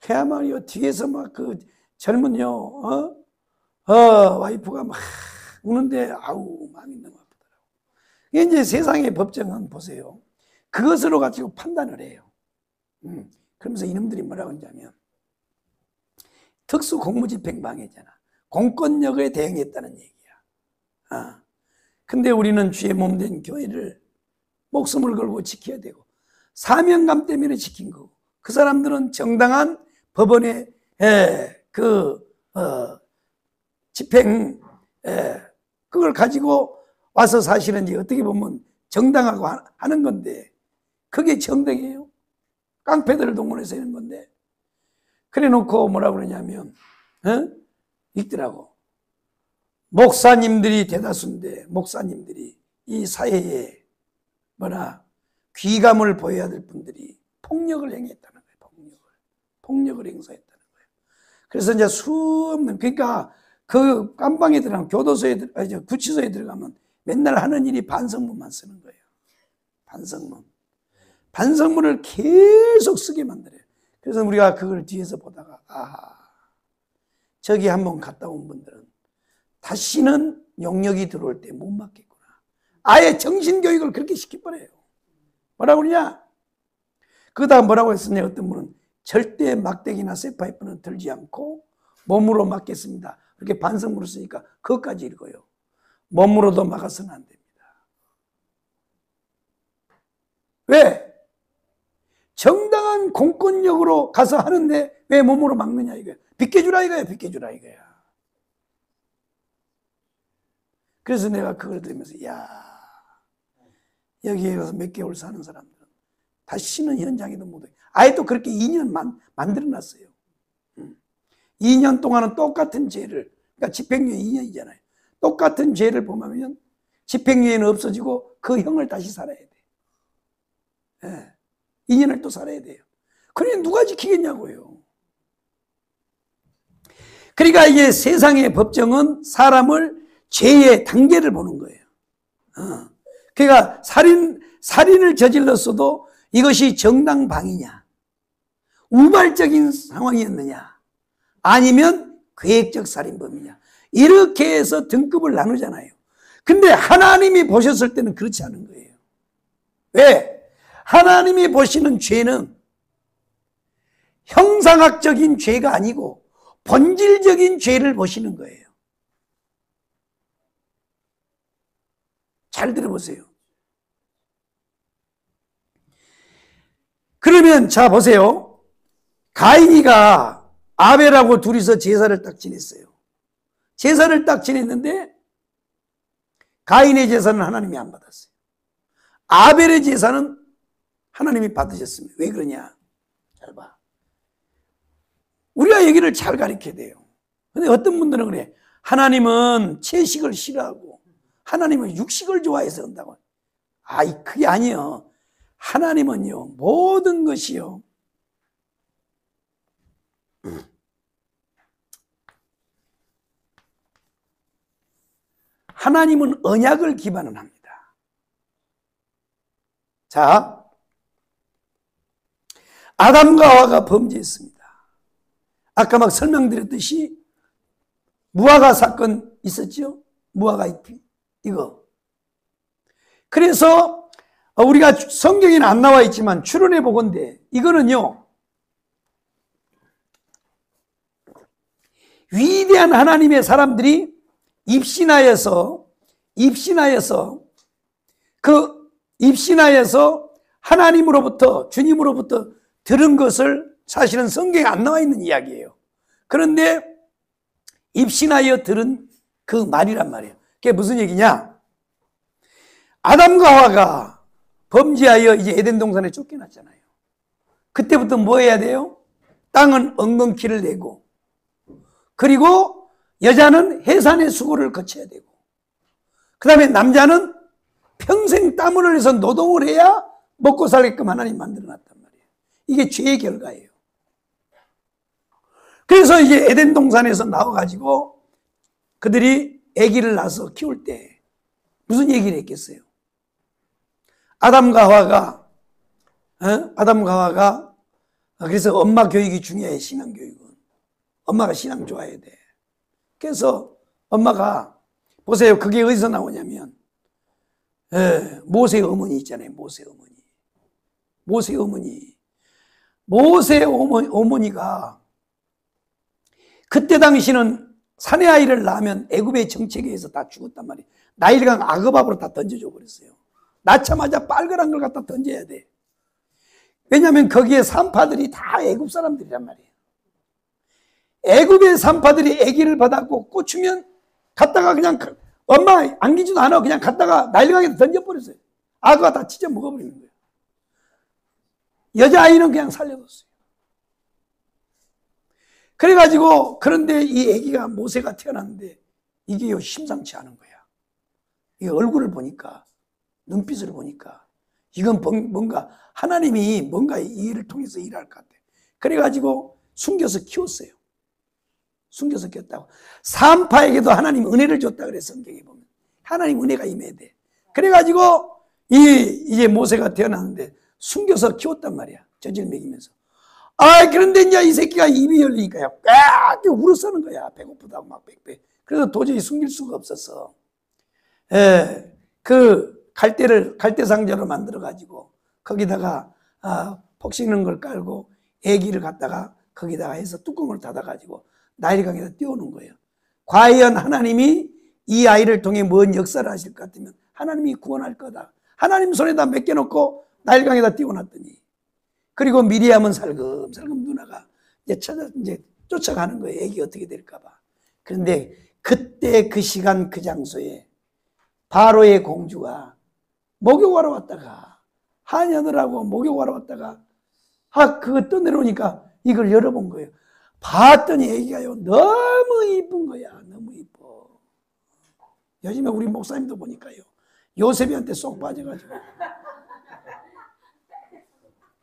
그야말로 뒤에서 막 그 젊은요 와이프가 막 우는데 마음이 너무 아프더라고. 이게 이제 세상의 법정은 보세요. 그것으로 가지고 판단을 해요. 그러면서 이놈들이 뭐라고 하냐면 특수 공무집행방해잖아. 공권력에 대응했다는 얘기야. 근데 우리는 주의 몸된 교회를 목숨을 걸고 지켜야 되고 사명감 때문에 지킨 거고 그 사람들은 정당한 법원의 집행 그걸 가지고 와서 사실은 이제 어떻게 보면 정당하고 하는 건데 그게 정당이에요. 깡패들을 동원해서 하는 건데 그래 놓고 뭐라 그러냐면 읽더라고. 목사님들이 대다수인데 목사님들이 이 사회에 귀감을 보여야 될 분들이 폭력을 행했다는 거예요. 폭력을 행사했다는 거예요. 그래서 이제 수없는 그러니까 그 깜방에 들어가면 교도소에 구치소에 들어가면 맨날 하는 일이 반성문만 쓰는 거예요. 반성문을 계속 쓰게 만들어요. 그래서 우리가 그걸 뒤에서 보다가 저기 한번 갔다 온 분들은 다시는 용역이 들어올 때 못 맞겠구나. 아예 정신교육을 그렇게 시켜버려요. 뭐라고 그러냐? 그다음 뭐라고 했었냐? 어떤 분은 절대 막대기나 쇠파이프는 들지 않고 몸으로 막겠습니다. 이렇게 반성문을 쓰니까 그것까지 읽어요. 몸으로도 막아서는 안 됩니다. 왜? 정당한 공권력으로 가서 하는데 왜 몸으로 막느냐 이거야. 비켜주라 이거야. 비켜주라 이거야. 그래서 내가 그걸 들으면서 여기에 가서 몇 개월 사는 사람들은 다시는 현장에도 못 오게 아예 또 그렇게 2년 만들어놨어요. 2년 동안은 똑같은 죄를 그러니까 집행유예 2년이잖아요. 똑같은 죄를 범하면 집행유예는 없어지고 그 형을 다시 살아야 돼. 2년을 또 살아야 돼요. 그러니 누가 지키겠냐고요. 그러니까 이게 세상의 법정은 사람을 죄의 단계를 보는 거예요. 그러니까 살인을 저질렀어도 이것이 정당방위냐, 우발적인 상황이었느냐, 아니면 계획적 살인범이냐 이렇게 해서 등급을 나누잖아요. 근데 하나님이 보셨을 때는 그렇지 않은 거예요. 왜? 하나님이 보시는 죄는 형상학적인 죄가 아니고 본질적인 죄를 보시는 거예요. 잘 들어보세요. 그러면 자 보세요. 가인이가 아벨하고 둘이서 제사를 딱 지냈어요. 제사를 딱 지냈는데 가인의 제사는 하나님이 안 받았어요. 아벨의 제사는 하나님이 받으셨습니다. 왜 그러냐? 잘 봐. 우리가 얘기를 잘 가르쳐야 돼요. 근데 어떤 분들은 그래. 하나님은 채식을 싫어하고 하나님은 육식을 좋아해서 한다고. 그게 아니에요. 하나님은요, 모든 것이요. 하나님은 언약을 기반을 합니다. 자, 아담과 하와가 범죄했습니다. 아까 막 설명드렸듯이 무화과 사건 있었죠? 무화과 잎, 이거. 그래서 우리가 성경에는 안 나와 있지만 추론해 보건대 이거는요, 위대한 하나님의 사람들이 입신하여서 하나님으로부터, 주님으로부터 들은 것을 사실은 성경에 안 나와 있는 이야기예요. 그런데 입신하여 들은 그 말이란 말이에요. 그게 무슨 얘기냐? 아담과 하와가 범죄하여 이제 에덴 동산에 쫓겨났잖아요. 그때부터 뭐 해야 돼요? 땅은 엉겅퀴를 내고, 그리고 여자는 해산의 수고를 거쳐야 되고, 그 다음에 남자는 평생 땀을 흘려서 노동을 해야 먹고 살게끔 하나님 만들어 놨단 말이에요. 이게 죄의 결과예요. 그래서 이제 에덴 동산에서 나와가지고 그들이 아기를 낳아서 키울 때 무슨 얘기를 했겠어요? 아담과 하와가 그래서 엄마 교육이 중요해. 신앙 교육은 엄마가 신앙 좋아해야 돼. 그래서 엄마가 보세요. 그게 어디서 나오냐면 모세 어머니 있잖아요. 모세 어머니가 그때 당시는 사내 아이를 낳으면 애굽의 정책에 의해서 다 죽었단 말이에요. 나일강 악어밥으로 다 던져줘 버렸어요. 낳자마자 빨간 걸 갖다 던져야 돼. 왜냐하면 거기에 산파들이 다 애굽 사람들이란 말이에요. 애굽의 산파들이 아기를 받았고 꽂히면 갔다가 그냥 엄마 안기지도 않아. 그냥 갔다가 나일강에 던져버렸어요. 악어가 다 찢어 먹어버리는 거예요. 여자아이는 그냥 살려뒀어요. 그래가지고 그런데 이 아기가 모세가 태어났는데 이게 심상치 않은 거야. 이 얼굴을 보니까, 눈빛을 보니까 이건 뭔가 하나님이 뭔가 이 일을 통해서 일할 것 같아. 그래가지고 숨겨서 키웠어요. 숨겨서 키웠다고. 산파에게도 하나님 은혜를 줬다 그래. 성경에 보면 하나님 은혜가 임해야 돼. 그래가지고 이제 모세가 태어났는데 숨겨서 키웠단 말이야. 젖을 먹이면서. 그런데 이제 이 새끼가 입이 열리니까요, 꽉 울어 쓰는 거야. 배고프다고 막 빽빽. 그래서 도저히 숨길 수가 없었어. 그 갈대 상자로 만들어가지고 거기다가 폭 씻는 걸 깔고 애기를 갖다가 거기다가 해서 뚜껑을 닫아가지고 나일강에다 띄워놓은 거예요. 과연 하나님이 이 아이를 통해 뭔 역사를 하실 것 같으면 하나님이 구원할 거다. 하나님 손에다 맡겨놓고 나일강에다 띄워놨더니, 그리고 미리암은 살금살금 누나가 이제 쫓아가는 거예요. 애기 어떻게 될까봐. 그런데 그때 그 시간 그 장소에 바로의 공주가 목욕하러 왔다가, 하녀들하고 목욕하러 왔다가 그거 떠내려오니까 이걸 열어본 거예요. 봤더니 애기가요 너무 이쁜 거야. 너무 이뻐. 요즘에 우리 목사님도 보니까요 요셉이한테 쏙 빠져가지고,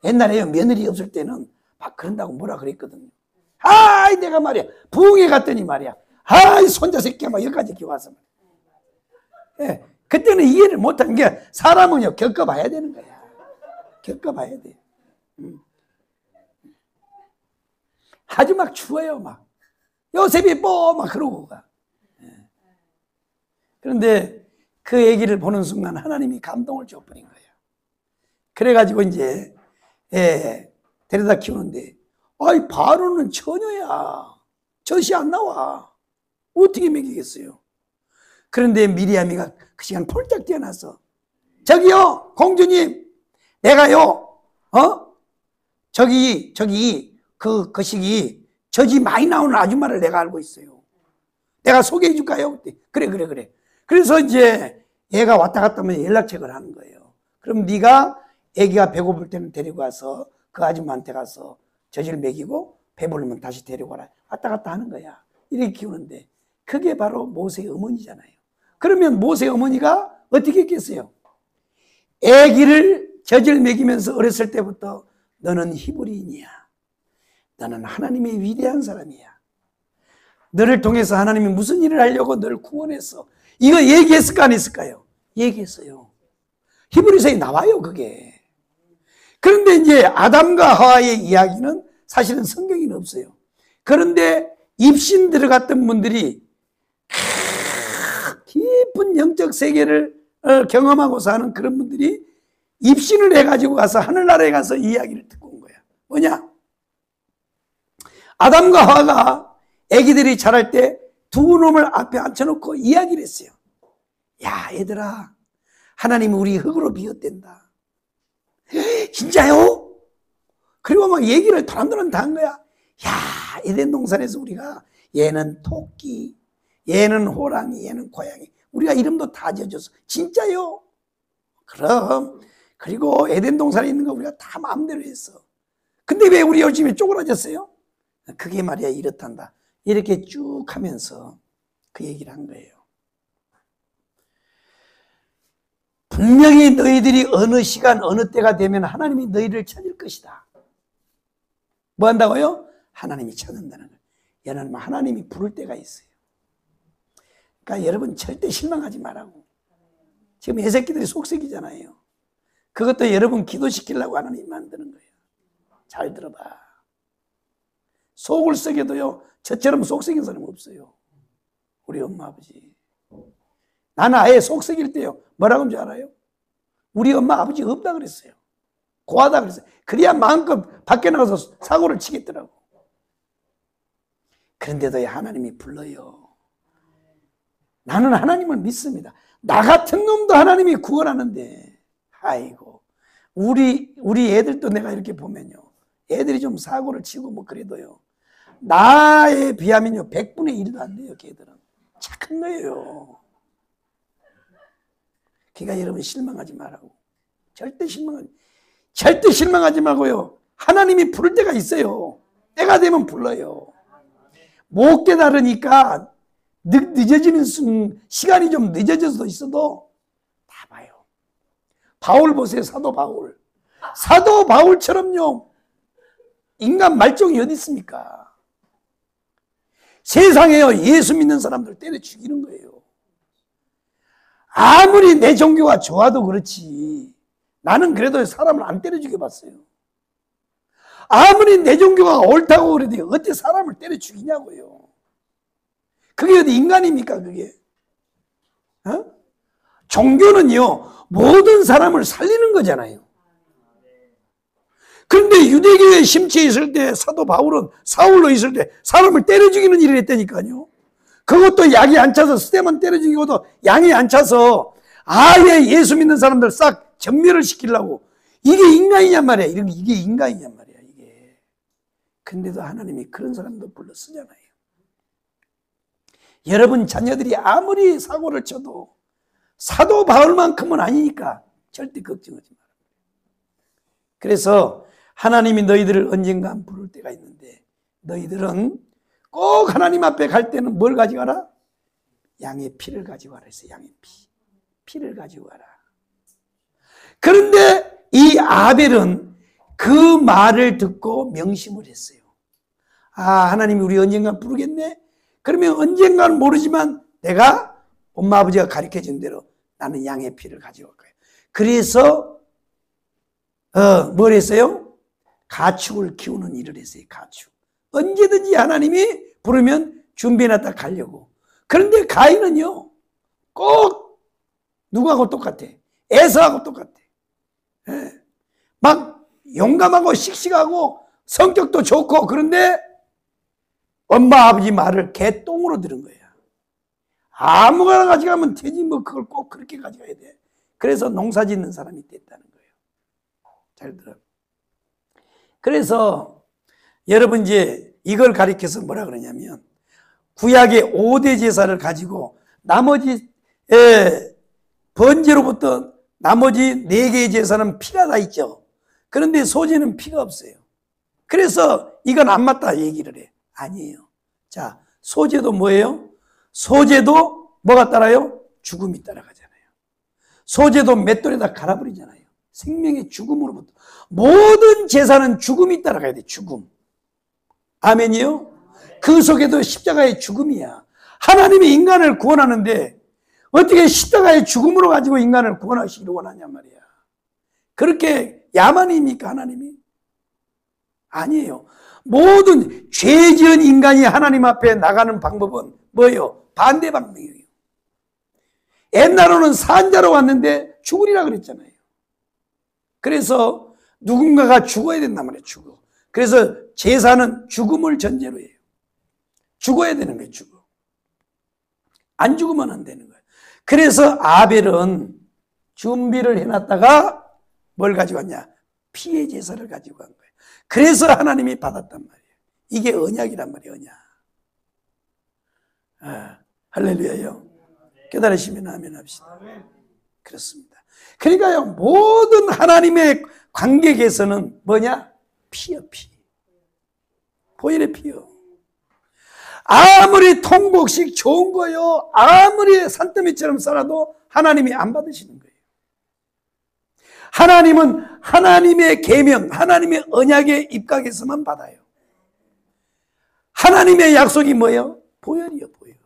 옛날에요 며느리 없을 때는 막 그런다고 뭐라 그랬거든요. 내가 말이야 부흥회 갔더니 말이야 손자 새끼야 막 여기까지 기와서 말이야. 그때는 이해를 못한 게, 사람은요 겪어봐야 되는 거야. 겪어봐야 돼. 아주 막 추워요. 막 요셉이 막 그러고 가. 그런데 그 얘기를 보는 순간 하나님이 감동을 줘버린 거예요. 그래가지고 이제 데려다 키우는데, 바로는 처녀야. 젖이 안 나와. 어떻게 먹이겠어요? 그런데 미리암이가 그 시간 폴짝 뛰어나서, 저기요 공주님, 내가요 저기 그 거시기 젖이 많이 나오는 아줌마를 내가 알고 있어요. 내가 소개해 줄까요? 그래. 그래서 이제 얘가 왔다 갔다 하면 연락책을 하는 거예요. 그럼 네가 애기가 배고플 때는 데리고 와서 그 아줌마한테 가서 젖을 먹이고 배부르면 다시 데리고 와라. 왔다 갔다 하는 거야. 이렇게 키우는데, 그게 바로 모세의 어머니잖아요. 그러면 모세의 어머니가 어떻게 했겠어요? 애기를 젖을 먹이면서 어렸을 때부터 너는 히브리인이야. 너는 하나님의 위대한 사람이야. 너를 통해서 하나님이 무슨 일을 하려고 너를 구원했어. 이거 얘기했을까 안 했을까요? 얘기했어요. 히브리서에 나와요 그게. 그런데 이제 아담과 하와의 이야기는 사실은 성경에는 없어요. 그런데 입신 들어갔던 분들이 높은 영적 세계를 경험하고 사는 그런 분들이 입신을 해가지고 가서 하늘나라에 가서 이야기를 듣고 온 거야. 뭐냐? 아담과 하와가 아기들이 자랄 때 두 놈을 앞에 앉혀놓고 이야기를 했어요. 야, 얘들아, 하나님이 우리 흙으로 비었댄다. 진짜요? 그리고 막 얘기를 사람들은 다 한 거야. 야, 에덴 동산에서 우리가 얘는 토끼, 얘는 호랑이, 얘는 고양이, 우리가 이름도 다 지어줬어. 진짜요? 그럼. 그리고 에덴 동산에 있는 거 우리가 다 마음대로 했어. 근데 왜 우리 요즘에 쪼그라졌어요? 그게 말이야 이렇단다. 이렇게 쭉 하면서 그 얘기를 한 거예요. 분명히 너희들이 어느 시간 어느 때가 되면 하나님이 너희를 찾을 것이다. 뭐 한다고요? 하나님이 찾는다는 거예요. 얘는 하나님이 부를 때가 있어요. 그러니까 여러분 절대 실망하지 말라고. 지금 애새끼들이 속썩이잖아요. 그것도 여러분 기도시키려고 하나님이 만드는 거예요. 잘 들어봐. 속을 썩여도요, 저처럼 속썩인 사람 없어요. 우리 엄마 아버지. 나는 아예 속썩일 때요, 뭐라고 하는 줄 알아요? 우리 엄마 아버지 없다 그랬어요. 고하다 그랬어요. 그래야 마음껏 밖에 나가서 사고를 치겠더라고. 그런데도 하나님이 불러요. 나는 하나님을 믿습니다. 나 같은 놈도 하나님이 구원하는데, 아이고, 우리 애들도 내가 이렇게 보면요, 애들이 좀 사고를 치고 뭐 그래도요, 나에 비하면요 100분의 1도 안 돼요. 걔들은 착한 거예요. 그러니까 여러분 실망하지 말라고. 절대 실망하지 말고요, 하나님이 부를 때가 있어요. 때가 되면 불러요. 못 깨달으니까 늦어지는 시간이 좀 늦어져서 있어도 다 봐요. 바울 보세요. 사도 바울. 사도 바울처럼요, 인간 말종이 어디 있습니까? 세상에요, 예수 믿는 사람들 때려 죽이는 거예요. 아무리 내 종교가 좋아도 그렇지, 나는 그래도 사람을 안 때려 죽여봤어요. 아무리 내 종교가 옳다고 그래도 어떻게 사람을 때려 죽이냐고요. 그게 어디 인간입니까, 그게? 종교는요, 모든 사람을 살리는 거잖아요. 그런데 유대교에 심취해 있을 때 사도 바울은 사울로 있을 때 사람을 때려 죽이는 일을 했다니까요. 그것도 약이 안 차서 스테반 때려 죽이고도 양이 안 차서 아예 예수 믿는 사람들 싹 전멸을 시키려고. 이게 인간이냔 말이야. 이게 인간이냔 말이야, 이게. 근데도 하나님이 그런 사람도 불러 쓰잖아요. 여러분 자녀들이 아무리 사고를 쳐도 사도 바울만큼은 아니니까 절대 걱정하지 마라. 그래서 하나님이 너희들을 언젠가 부를 때가 있는데, 너희들은 꼭 하나님 앞에 갈 때는 뭘 가져가라? 양의 피를 가져가라 했어요. 양의 피를 가지고 가라. 그런데 이 아벨은 그 말을 듣고 명심을 했어요. 아, 하나님이 우리 언젠가 부르겠네? 그러면 언젠가는 모르지만 내가 엄마 아버지가 가르쳐준 대로 나는 양의 피를 가지고 갈 거예요. 그래서 뭘 했어요? 가축을 키우는 일을 했어요. 가축. 언제든지 하나님이 부르면 준비해놨다 가려고. 그런데 가인은요, 꼭 누구하고 똑같아? 에서하고 똑같아. 예. 막 용감하고 씩씩하고 성격도 좋고, 그런데 엄마 아버지 말을 개똥으로 들은 거야. 아무거나 가져가면 되지 뭐 그걸 꼭 그렇게 가져가야 돼. 그래서 농사 짓는 사람이 됐다는 거예요. 잘 들어요. 그래서 여러분 이제 이걸 가리켜서 뭐라 그러냐면, 구약의 5대 제사를 가지고 나머지 번제로부터 나머지 4개의 제사는 피가 다 있죠. 그런데 소제는 피가 없어요. 그래서 이건 안 맞다 얘기를 해. 아니에요. 자, 소제도 뭐예요? 소제도 뭐가 따라요? 죽음이 따라가잖아요. 소제도 맷돌에다 갈아버리잖아요. 생명의 죽음으로부터. 모든 제사는 죽음이 따라가야 돼. 죽음. 아멘이요? 그 속에도 십자가의 죽음이야. 하나님이 인간을 구원하는데 어떻게 십자가의 죽음으로 가지고 인간을 구원하시기를 원하냔 말이야. 그렇게 야만입니까, 하나님이? 아니에요. 모든 죄 지은 인간이 하나님 앞에 나가는 방법은 뭐예요? 반대 방법이에요. 옛날로는 산자로 왔는데 죽으리라 그랬잖아요. 그래서 누군가가 죽어야 된단 말이에요. 죽어. 그래서 제사는 죽음을 전제로 해요. 죽어야 되는 거예요. 죽어. 안 죽으면 안 되는 거예요. 그래서 아벨은 준비를 해놨다가 뭘 가지고 왔냐? 피의 제사를 가지고 간 거예요. 그래서 하나님이 받았단 말이에요. 이게 언약이란 말이에요. 언약. 할렐루야요. 깨달으시면 아멘 합시다. 그렇습니다. 그러니까요, 모든 하나님의 관객에서는 뭐냐? 피요, 피. 보혈의 피요. 아무리 통곡식 좋은 거요, 아무리 산더미처럼 살아도 하나님이 안 받으시는 거예요. 하나님은 하나님의 계명, 하나님의 언약에 입각해서만 받아요. 하나님의 약속이 뭐예요? 보혈이요, 보혈.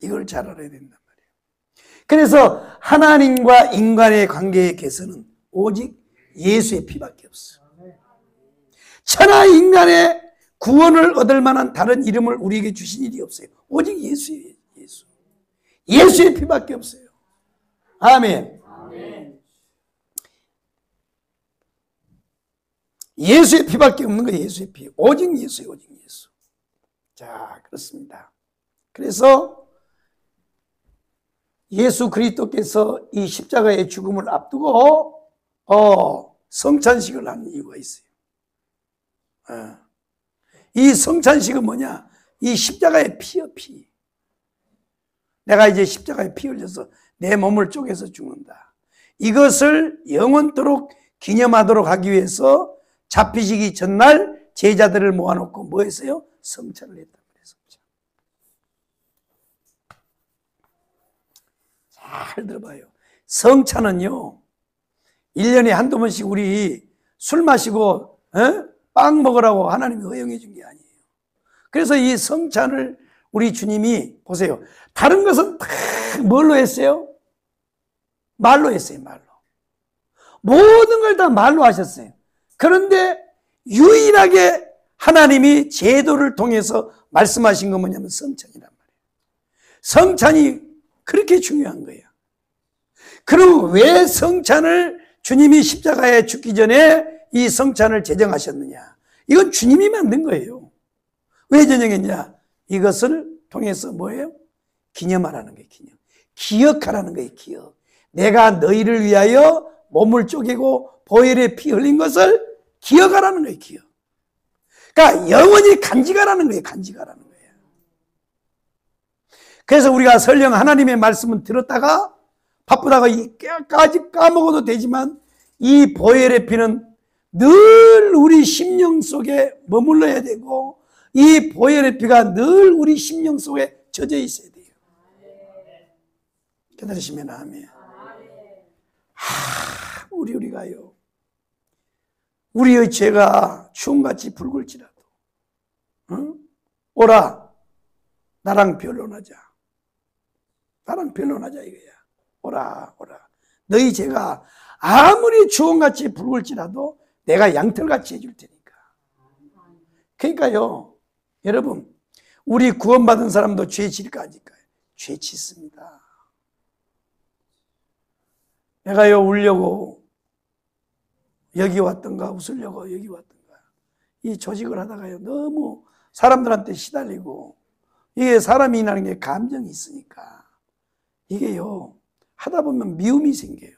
이걸 잘 알아야 된단 말이에요. 그래서 하나님과 인간의 관계의 개선은 오직 예수의 피밖에 없어요. 천하 인간의 구원을 얻을 만한 다른 이름을 우리에게 주신 일이 없어요. 오직 예수예요. 예수. 예수의 피밖에 없어요. 아멘. 예수의 피밖에 없는 거예요. 예수의 피. 오직 예수예요. 오직 예수. 자, 그렇습니다. 그래서 예수 그리스도께서 이 십자가의 죽음을 앞두고 성찬식을 하는 이유가 있어요. 이 성찬식은 뭐냐? 이 십자가의 피요, 피. 내가 이제 십자가에 피 흘려서 내 몸을 쪼개서 죽는다. 이것을 영원토록 기념하도록 하기 위해서 잡히시기 전날 제자들을 모아놓고 뭐 했어요? 성찬을 했단 말이에요. 성찬. 잘 들어봐요. 성찬은요, 1년에 한두 번씩 우리 술 마시고 빵 먹으라고 하나님이 허용해 준 게 아니에요. 그래서 이 성찬을 우리 주님이 보세요. 다른 것은 다 뭘로 했어요? 말로 했어요. 말로. 모든 걸 다 말로 하셨어요. 그런데 유일하게 하나님이 제도를 통해서 말씀하신 건 뭐냐면 성찬이란 말이에요. 성찬이 그렇게 중요한 거예요. 그럼 왜 성찬을 주님이 십자가에 죽기 전에 이 성찬을 제정하셨느냐? 이건 주님이 만든 거예요. 왜 제정했냐? 이것을 통해서 뭐예요? 기념하라는 거예요. 기념. 기억하라는 거예요. 기억. 내가 너희를 위하여 몸을 쪼개고 보혈의 피 흘린 것을 기억하라는 거예요. 기억. 그러니까 영원히 간직하라는 거예요. 간직하라는 거예요. 그래서 우리가 설령 하나님의 말씀은 들었다가 바쁘다가 이까지 까먹어도 되지만 이 보혈의 피는 늘 우리 심령 속에 머물러야 되고 이 보혈의 피가 늘 우리 심령 속에 젖어 있어야 돼요. 깨달으시면 아멘. 우리가요. 우리의 죄가 추움같이 붉을지라도 오라 나랑 변론하자. 나랑 변론하자 이거야. 오라 오라. 너희 죄가 아무리 주홍같이 붉을지라도 내가 양털같이 해줄 테니까. 그러니까요, 여러분, 우리 구원받은 사람도 죄 질까 안 질까요? 죄 짓습니다. 내가요 울려고 여기 왔던가 웃으려고 여기 왔던가 이 조직을 하다가요 너무 사람들한테 시달리고 이게 사람이 인하는 게 감정이 있으니까 이게요 하다 보면 미움이 생겨요.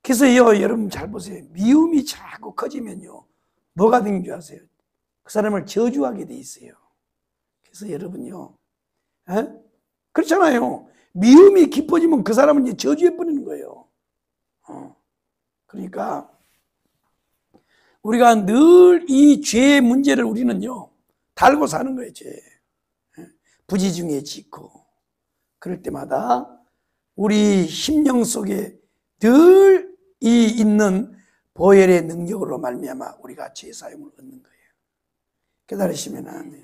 그래서요 여러분 잘 보세요. 미움이 자꾸 커지면요 뭐가 되는 줄 아세요? 그 사람을 저주하게 돼 있어요. 그래서 여러분요 그렇잖아요. 미움이 깊어지면 그 사람은 이제 저주해버리는 거예요. 그러니까 우리가 늘 이 죄의 문제를 우리는요 달고 사는 거예요. 죄. 부지중에 짓고 그럴 때마다 우리 심령 속에 늘 이 있는 보혈의 능력으로 말미암아 우리가 죄 사용을 얻는 거예요. 깨달으시면 아멘.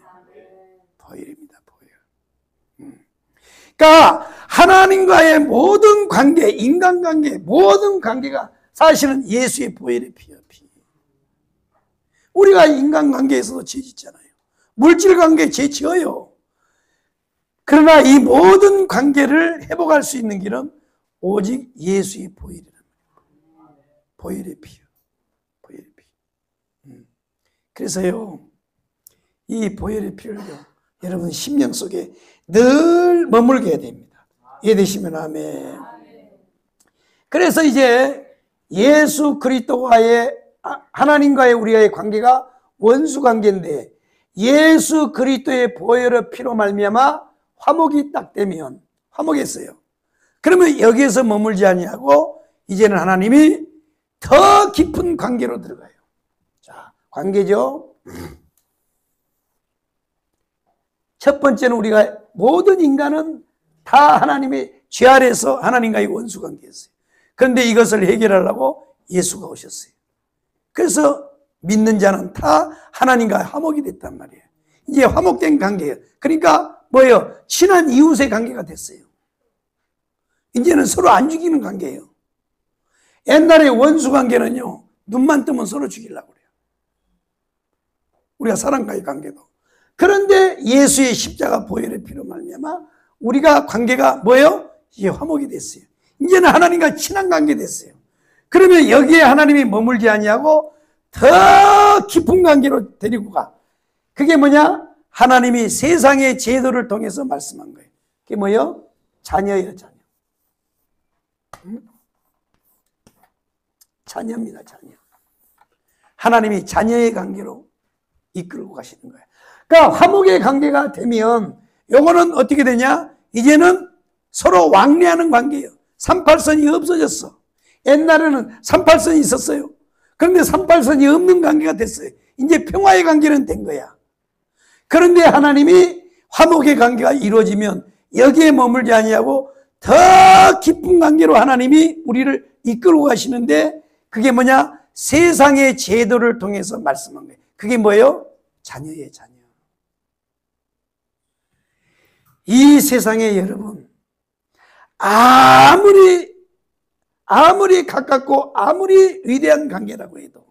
보혈입니다. 보혈. 그러니까 하나님과의 모든 관계, 인간관계, 모든 관계가 사실은 예수의 보혈의 피요, 피. 우리가 인간관계에서도 죄 짓잖아요. 물질관계에 죄 지어요. 그러나 이 모든 관계를 회복할 수 있는 길은 오직 예수의 보혈이란 말이에요. 보혈의 피요. 보혈의 피. 그래서요, 이 보혈의 피를요, 여러분 심령 속에 늘 머물게 해야 됩니다. 이해되시면 아멘. 그래서 이제 예수 그리스도와의 하나님과의 우리의 관계가 원수 관계인데, 예수 그리스도의 보혈의 피로 말미암아 화목이 딱 되면, 화목했어요. 그러면 여기에서 머물지 아니하고 이제는 하나님이 더 깊은 관계로 들어가요. 자, 관계죠. 첫 번째는 우리가 모든 인간은 다 하나님의 죄 아래서 하나님과의 원수 관계였어요. 그런데 이것을 해결하려고 예수가 오셨어요. 그래서 믿는 자는 다 하나님과 화목이 됐단 말이에요. 이제 화목된 관계예요. 그러니까 뭐예요? 친한 이웃의 관계가 됐어요. 이제는 서로 안 죽이는 관계예요. 옛날에 원수 관계는요, 눈만 뜨면 서로 죽이려고 그래요. 우리가 사람과의 관계도. 그런데 예수의 십자가 보혈의 피로 말미암아 우리가 관계가 뭐예요? 이게 화목이 됐어요. 이제는 하나님과 친한 관계 됐어요. 그러면 여기에 하나님이 머물지 아니하고 더 깊은 관계로 데리고 가. 그게 뭐냐? 하나님이 세상의 제도를 통해서 말씀한 거예요. 그게 뭐예요? 자녀예요, 자녀. 자녀입니다, 자녀. 하나님이 자녀의 관계로 이끌고 가시는 거예요. 그러니까 화목의 관계가 되면 요거는 어떻게 되냐? 이제는 서로 왕래하는 관계예요. 38선이 없어졌어. 옛날에는 38선이 있었어요. 그런데 38선이 없는 관계가 됐어요. 이제 평화의 관계는 된 거야. 그런데 하나님이 화목의 관계가 이루어지면 여기에 머물지 아니하고 더 깊은 관계로 하나님이 우리를 이끌고 가시는데, 그게 뭐냐? 세상의 제도를 통해서 말씀한 거예요. 그게 뭐예요? 자녀예요, 자녀. 이 세상에 여러분, 아무리 가깝고 아무리 위대한 관계라고 해도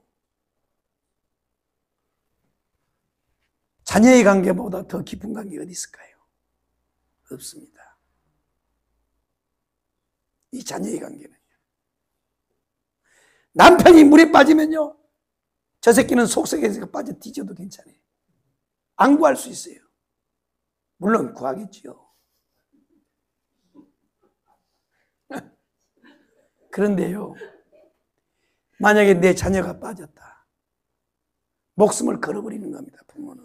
자녀의 관계보다 더 깊은 관계가 어디 있을까요? 없습니다. 이 자녀의 관계는요. 남편이 물에 빠지면요, 저 새끼는 속썩에서 빠져 뒤져도 괜찮아요. 안 구할 수 있어요. 물론 구하겠지요. 그런데요, 만약에 내 자녀가 빠졌다. 목숨을 걸어버리는 겁니다, 부모는.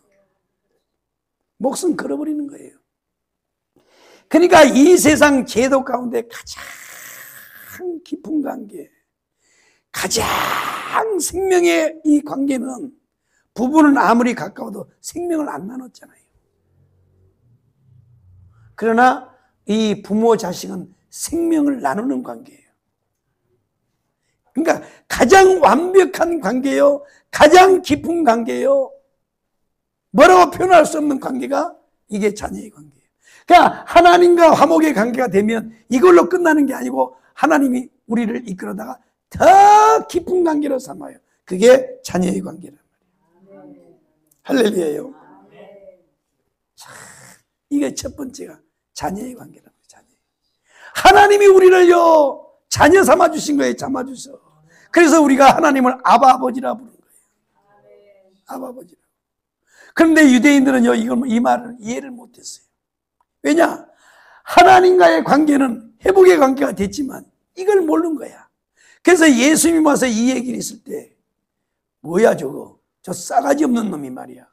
목숨 걸어버리는 거예요. 그러니까 이 세상 제도 가운데 가장 깊은 관계, 가장 생명의 이 관계는, 부부는 아무리 가까워도 생명을 안 나눴잖아요. 그러나 이 부모 자식은 생명을 나누는 관계예요. 그러니까 가장 완벽한 관계요, 가장 깊은 관계요, 뭐라고 표현할 수 없는 관계가 이게 자녀의 관계예요. 그러니까 하나님과 화목의 관계가 되면 이걸로 끝나는 게 아니고 하나님이 우리를 이끌어다가 더 깊은 관계로 삼아요. 그게 자녀의 관계란 말이에요. 할렐루야요. 자, 이게 첫 번째가 자녀의 관계란 말이에요. 자녀. 하나님이 우리를요, 자녀 삼아 주신 거예요. 삼아 주셔. 그래서 우리가 하나님을 아바 아버지라 부르는 거예요. 아바 아버지라. 그런데 유대인들은요, 이 말을 이해를 못했어요. 왜냐? 하나님과의 관계는 회복의 관계가 됐지만 이걸 모르는 거야. 그래서 예수님이 와서 이 얘기를 했을 때, 뭐야 저거, 저 싸가지 없는 놈이 말이야.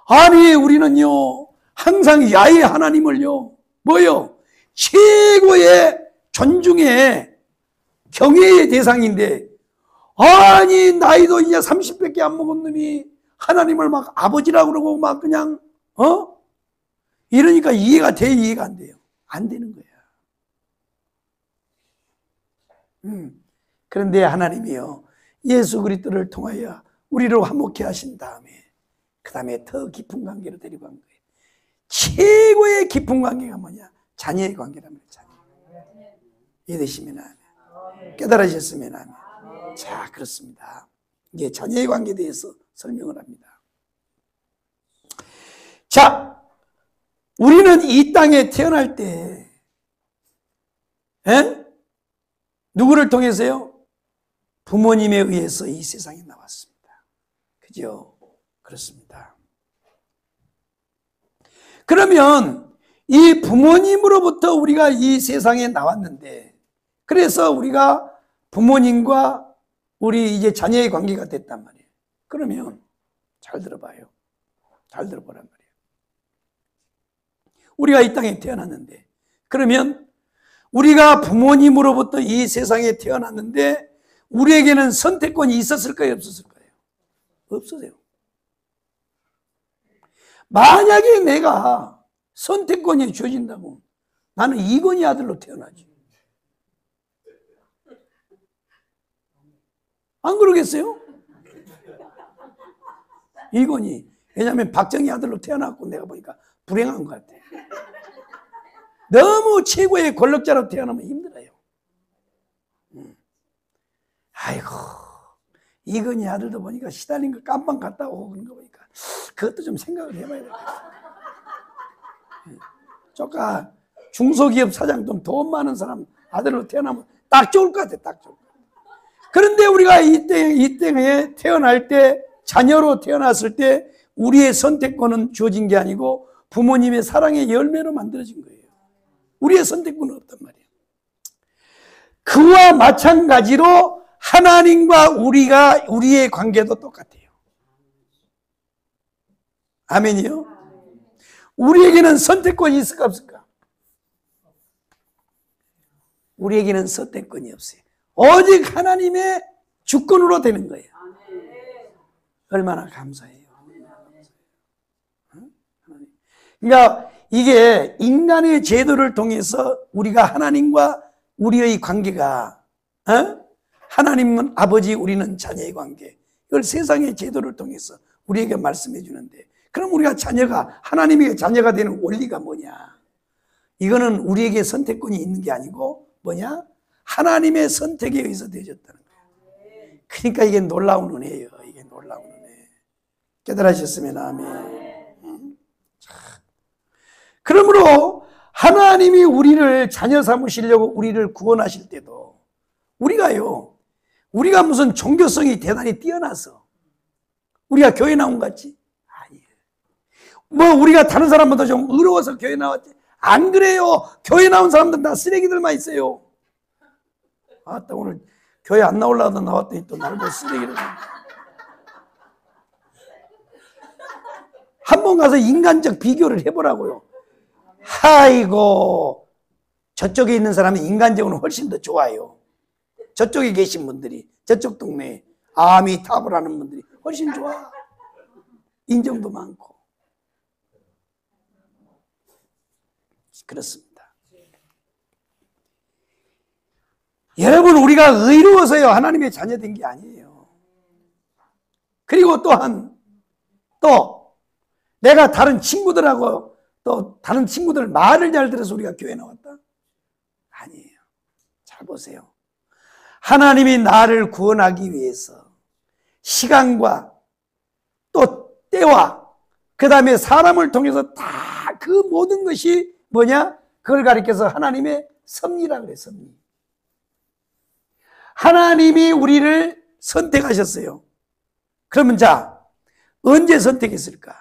아니 우리는요 항상 야훼 하나님을요 뭐요? 최고의 존중의 경외의 대상인데, 아니 나이도 이제 30밖에 안 먹은 놈이 하나님을 막 아버지라고 그러고 막 그냥 이러니까 이해가 돼, 이해가 안 돼요? 안 되는 거야. 그런데 하나님이요 예수 그리스도를 통하여 우리를 화목케 하신 다음에 그 다음에 더 깊은 관계로 데리고 간 거예요. 최고의 깊은 관계가 뭐냐? 자녀의 관계라면 자녀. 이해되시면 아멘. 깨달으셨으면 아멘. 자, 그렇습니다. 이게 자녀의 관계에 대해서 설명을 합니다. 자, 우리는 이 땅에 태어날 때 누구를 통해서요? 부모님에 의해서 이 세상에 나왔습니다. 그죠? 그렇습니다. 그러면 이 부모님으로부터 우리가 이 세상에 나왔는데, 그래서 우리가 부모님과 우리 이제 자녀의 관계가 됐단 말이에요. 그러면 잘 들어봐요. 잘 들어보란 말이에요. 우리가 이 땅에 태어났는데, 그러면 우리가 부모님으로부터 이 세상에 태어났는데 우리에게는 선택권이 있었을까요? 없었을까요? 없으세요. 만약에 내가 선택권이 주어진다면 나는 이건희 아들로 태어나지. 안 그러겠어요? 이건희. 왜냐하면 박정희 아들로 태어났고 내가 보니까 불행한 것 같아. 너무 최고의 권력자로 태어나면 힘들어요. 아이고, 이건희 아들도 보니까 시달린 거 깜빵 갔다 오고 그런 거 보니까 그것도 좀 생각을 해봐야 되겠다. 조카 중소기업 사장 좀 돈 많은 사람 아들로 태어나면 딱 좋을 것 같아. 딱 좋을 것 같아. 그런데 우리가 이 땅에 태어날 때, 자녀로 태어났을 때 우리의 선택권은 주어진 게 아니고 부모님의 사랑의 열매로 만들어진 거예요. 우리의 선택권은 없단 말이에요. 그와 마찬가지로 하나님과 우리의 관계도 똑같아요. 아멘이요? 우리에게는 선택권이 있을까 없을까? 우리에게는 선택권이 없어요. 오직 하나님의 주권으로 되는 거예요. 얼마나 감사해요. 그러니까 이게 인간의 제도를 통해서 우리가 하나님과 우리의 관계가, 하나님은 아버지, 우리는 자녀의 관계, 이걸 세상의 제도를 통해서 우리에게 말씀해 주는데, 그럼 우리가 하나님의 자녀가 되는 원리가 뭐냐? 이거는 우리에게 선택권이 있는 게 아니고 뭐냐? 하나님의 선택에 의해서 되어졌다는 거예요. 그러니까 이게 놀라운 은혜예요. 이게 놀라운 은혜. 깨달으셨으면 아멘. 그러므로 하나님이 우리를 자녀 삼으시려고 우리를 구원하실 때도 우리가 무슨 종교성이 대단히 뛰어나서 우리가 교회 나온 것 같지? 아니에요. 뭐 우리가 다른 사람보다 좀 의로워서 교회 나왔지? 안 그래요. 교회 나온 사람들은 다 쓰레기들만 있어요. 아따, 오늘 교회 안 나오려다 나왔더니 또 나를 보고 쓰레기를. 한번 가서 인간적 비교를 해보라고요. 아이고, 저쪽에 있는 사람은 인간적으로 훨씬 더 좋아요. 저쪽에 계신 분들이, 저쪽 동네에 아미타불 하는 분들이 훨씬 좋아. 인정도 많고. 그렇습니다. 여러분, 우리가 의로워서요 하나님의 자녀된 게 아니에요. 그리고 또한 내가 다른 친구들하고 또 다른 친구들 말을 잘 들어서 우리가 교회 나왔다? 아니에요. 잘 보세요. 하나님이 나를 구원하기 위해서 시간과 또 때와 그 다음에 사람을 통해서 다 그 모든 것이 뭐냐? 그걸 가리켜서 하나님의 섭리라 그래. 섭리. 하나님이 우리를 선택하셨어요. 그러면 자, 언제 선택했을까?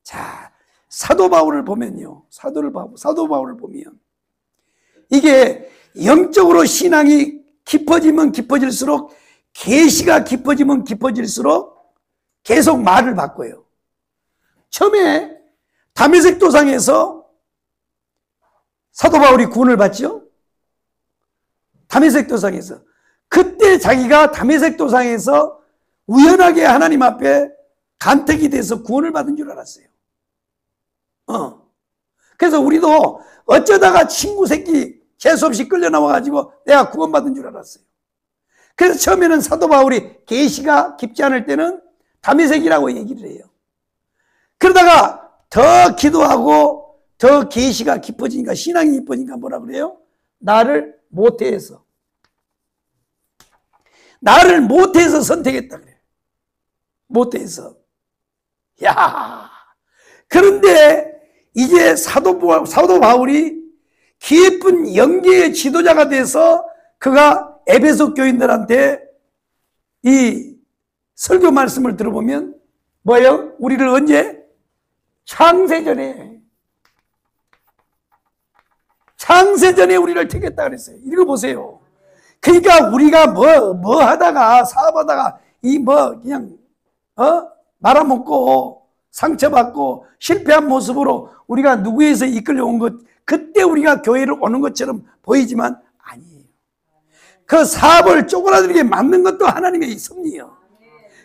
자, 사도 바울을 보면요. 사도 바울을 보면 이게 영적으로 신앙이 깊어지면 깊어질수록, 계시가 깊어지면 깊어질수록 계속 말을 바꿔요. 처음에 다메섹 도상에서 사도 바울이 구원을 받죠. 다메섹 도상에서. 그때 자기가 다메섹 도상에서 우연하게 하나님 앞에 간택이 돼서 구원을 받은 줄 알았어요. 그래서 우리도 어쩌다가 친구 새끼 재수없이 끌려 나와가지고 내가 구원받은 줄 알았어요. 그래서 처음에는 사도 바울이 계시가 깊지 않을 때는 다메섹이라고 얘기를 해요. 그러다가 더 기도하고 더 계시가 깊어지니까, 신앙이 깊어지니까 뭐라 그래요? 나를 모태해서 선택했다 그래요. 모태해서. 야, 그런데 이제 사도 바울이 깊은 영계의 지도자가 돼서 그가 에베소 교인들한테 이 설교 말씀을 들어보면 뭐예요? 우리를 언제? 창세전에 우리를 택했다 그랬어요. 읽어보세요. 그러니까 우리가 뭐 하다가 사업하다가 그냥 말아먹고 상처받고 실패한 모습으로 우리가 누구에서 이끌려온 것, 그때 우리가 교회를 오는 것처럼 보이지만 아니에요. 그 사업을 쪼그라들게 만든 것도 하나님의 섭리예요.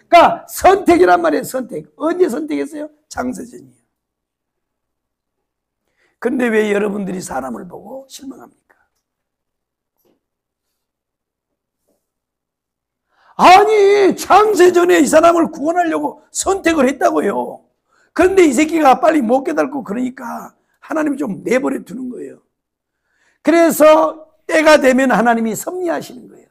그러니까 선택이란 말이에요. 선택. 언제 선택했어요? 창세전이에요. 그런데 왜 여러분들이 사람을 보고 실망합니까? 아니, 창세전에 이 사람을 구원하려고 선택을 했다고요. 그런데 이 새끼가 빨리 못 깨닫고 그러니까 하나님이 좀 내버려 두는 거예요. 그래서 때가 되면 하나님이 섭리하시는 거예요.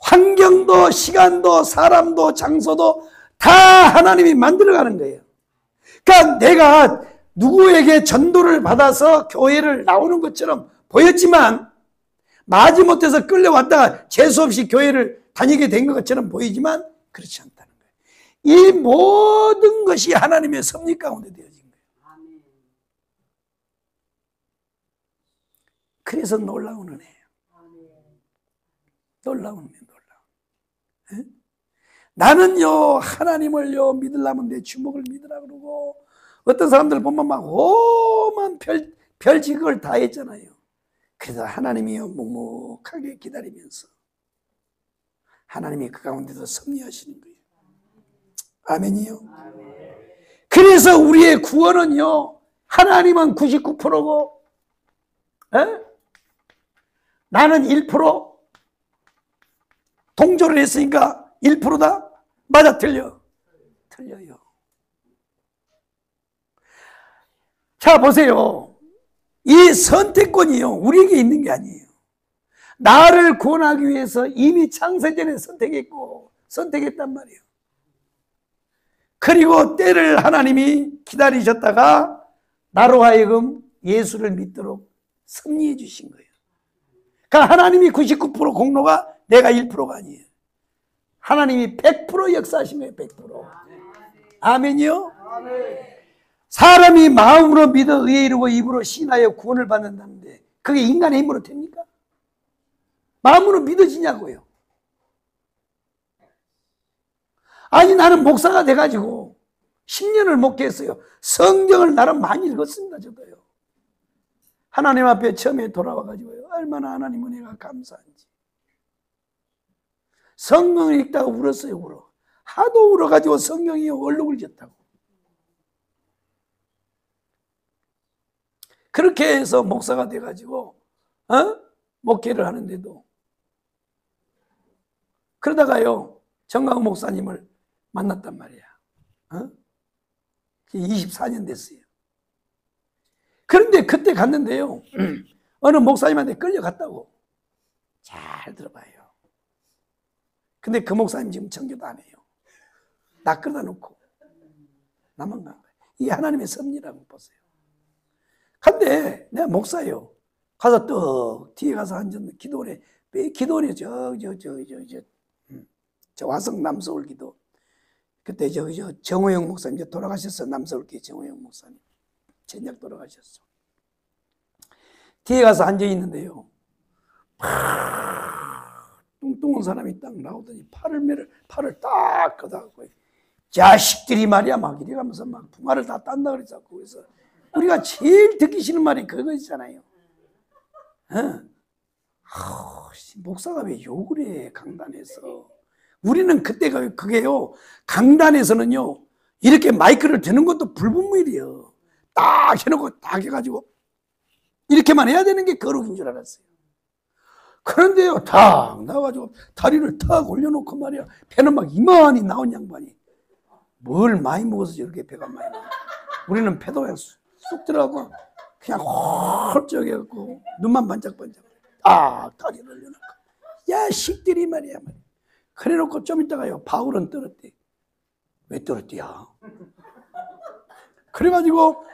환경도 시간도 사람도 장소도 다 하나님이 만들어가는 거예요. 그러니까 내가 누구에게 전도를 받아서 교회를 나오는 것처럼 보였지만 마지못해서 끌려왔다가 재수없이 교회를 다니게 된 것처럼 보이지만 그렇지 않다는 거예요. 이 모든 것이 하나님의 섭리 가운데 되어진 거예요. 그래서 놀라운 은혜예요. 놀라운 은혜, 놀라운. 나는요 하나님을요 믿으려면 내 주먹을 믿으라 그러고, 어떤 사람들 보면 막 오만 별짓을 다 했잖아요. 그래서 하나님이요 묵묵하게 기다리면서 하나님이 그 가운데서 섭리하시는 거예요. 아멘이요. 그래서 우리의 구원은요 하나님은 99%고 나는 1%, 동조를 했으니까 1%다? 맞아, 틀려요. 자, 보세요. 이 선택권이요 우리에게 있는 게 아니에요. 나를 구원하기 위해서 이미 창세전에 선택했단 말이에요. 그리고 때를 하나님이 기다리셨다가 나로 하여금 예수를 믿도록 섭리해 주신 거예요. 그러니까 하나님이 99% 공로가 내가 1%가 아니에요. 하나님이 100% 역사하신 거예요. 100%. 아멘이요? 사람이 마음으로 믿어 의에 이르고 입으로 신하여 구원을 받는다는데 그게 인간의 힘으로 됩니까? 마음으로 믿어지냐고요. 아니 나는 목사가 돼가지고 10년을 목회했어요. 성경을 나름 많이 읽었습니다. 저도요. 하나님 앞에 처음에 돌아와가지고요 얼마나 하나님 은혜가 감사한지. 성경을 읽다가 울었어요. 하도 울어가지고 성경이 얼룩을 졌다고. 그렇게 해서 목사가 돼가지고 목회를 하는데도, 그러다가요 정강 목사님을 만났단 말이야. 24년 됐어요. 그런데 그때 갔는데요 어느 목사님한테 끌려갔다고. 잘 들어봐요. 근데 그 목사님 지금 청교도 안 해요. 나 끌어다 놓고 나만 간 거예요. 이게 하나님의 섭리라고 보세요. 근데 내가 목사예요. 가서 또 뒤에 가서 앉았는데 기도원에 저 화성 남서울 기도. 그때 저 정호영 목사님 이제 돌아가셨어. 남서울교회 정호영 목사님 전작 돌아가셨어. 뒤에 가서 앉아 있는데요 뚱뚱한 사람이 딱 나오더니 팔을 딱 걷어갖고 자식들이 말이야 막 이래가면서 막 부마를 다 딴다 그랬어. 그래서 우리가 제일 듣기 싫은 말이 그거 있잖아요. 목사가 왜 욕을 해 강단에서. 우리는 그때가 그게요 강단에서는요 이렇게 마이크를 드는 것도 불분물이에요. 딱 해놓고 딱 해가지고 이렇게만 해야 되는 게 거룩인 줄 알았어요. 그런데요 탁 나와가지고 다리를 탁 올려놓고 말이야 배는 막 이만히 나온 양반이 뭘 많이 먹어서 저렇게 배가 많이 나와. 우리는 배도 그냥 쑥 들어가고 그냥 홀쩍해갖고 눈만 반짝반짝 다리를 올려놓고 야 식들이 말이야. 그래놓고 좀 있다가요 바울은 떨었대. 왜 떨었대야? 그래가지고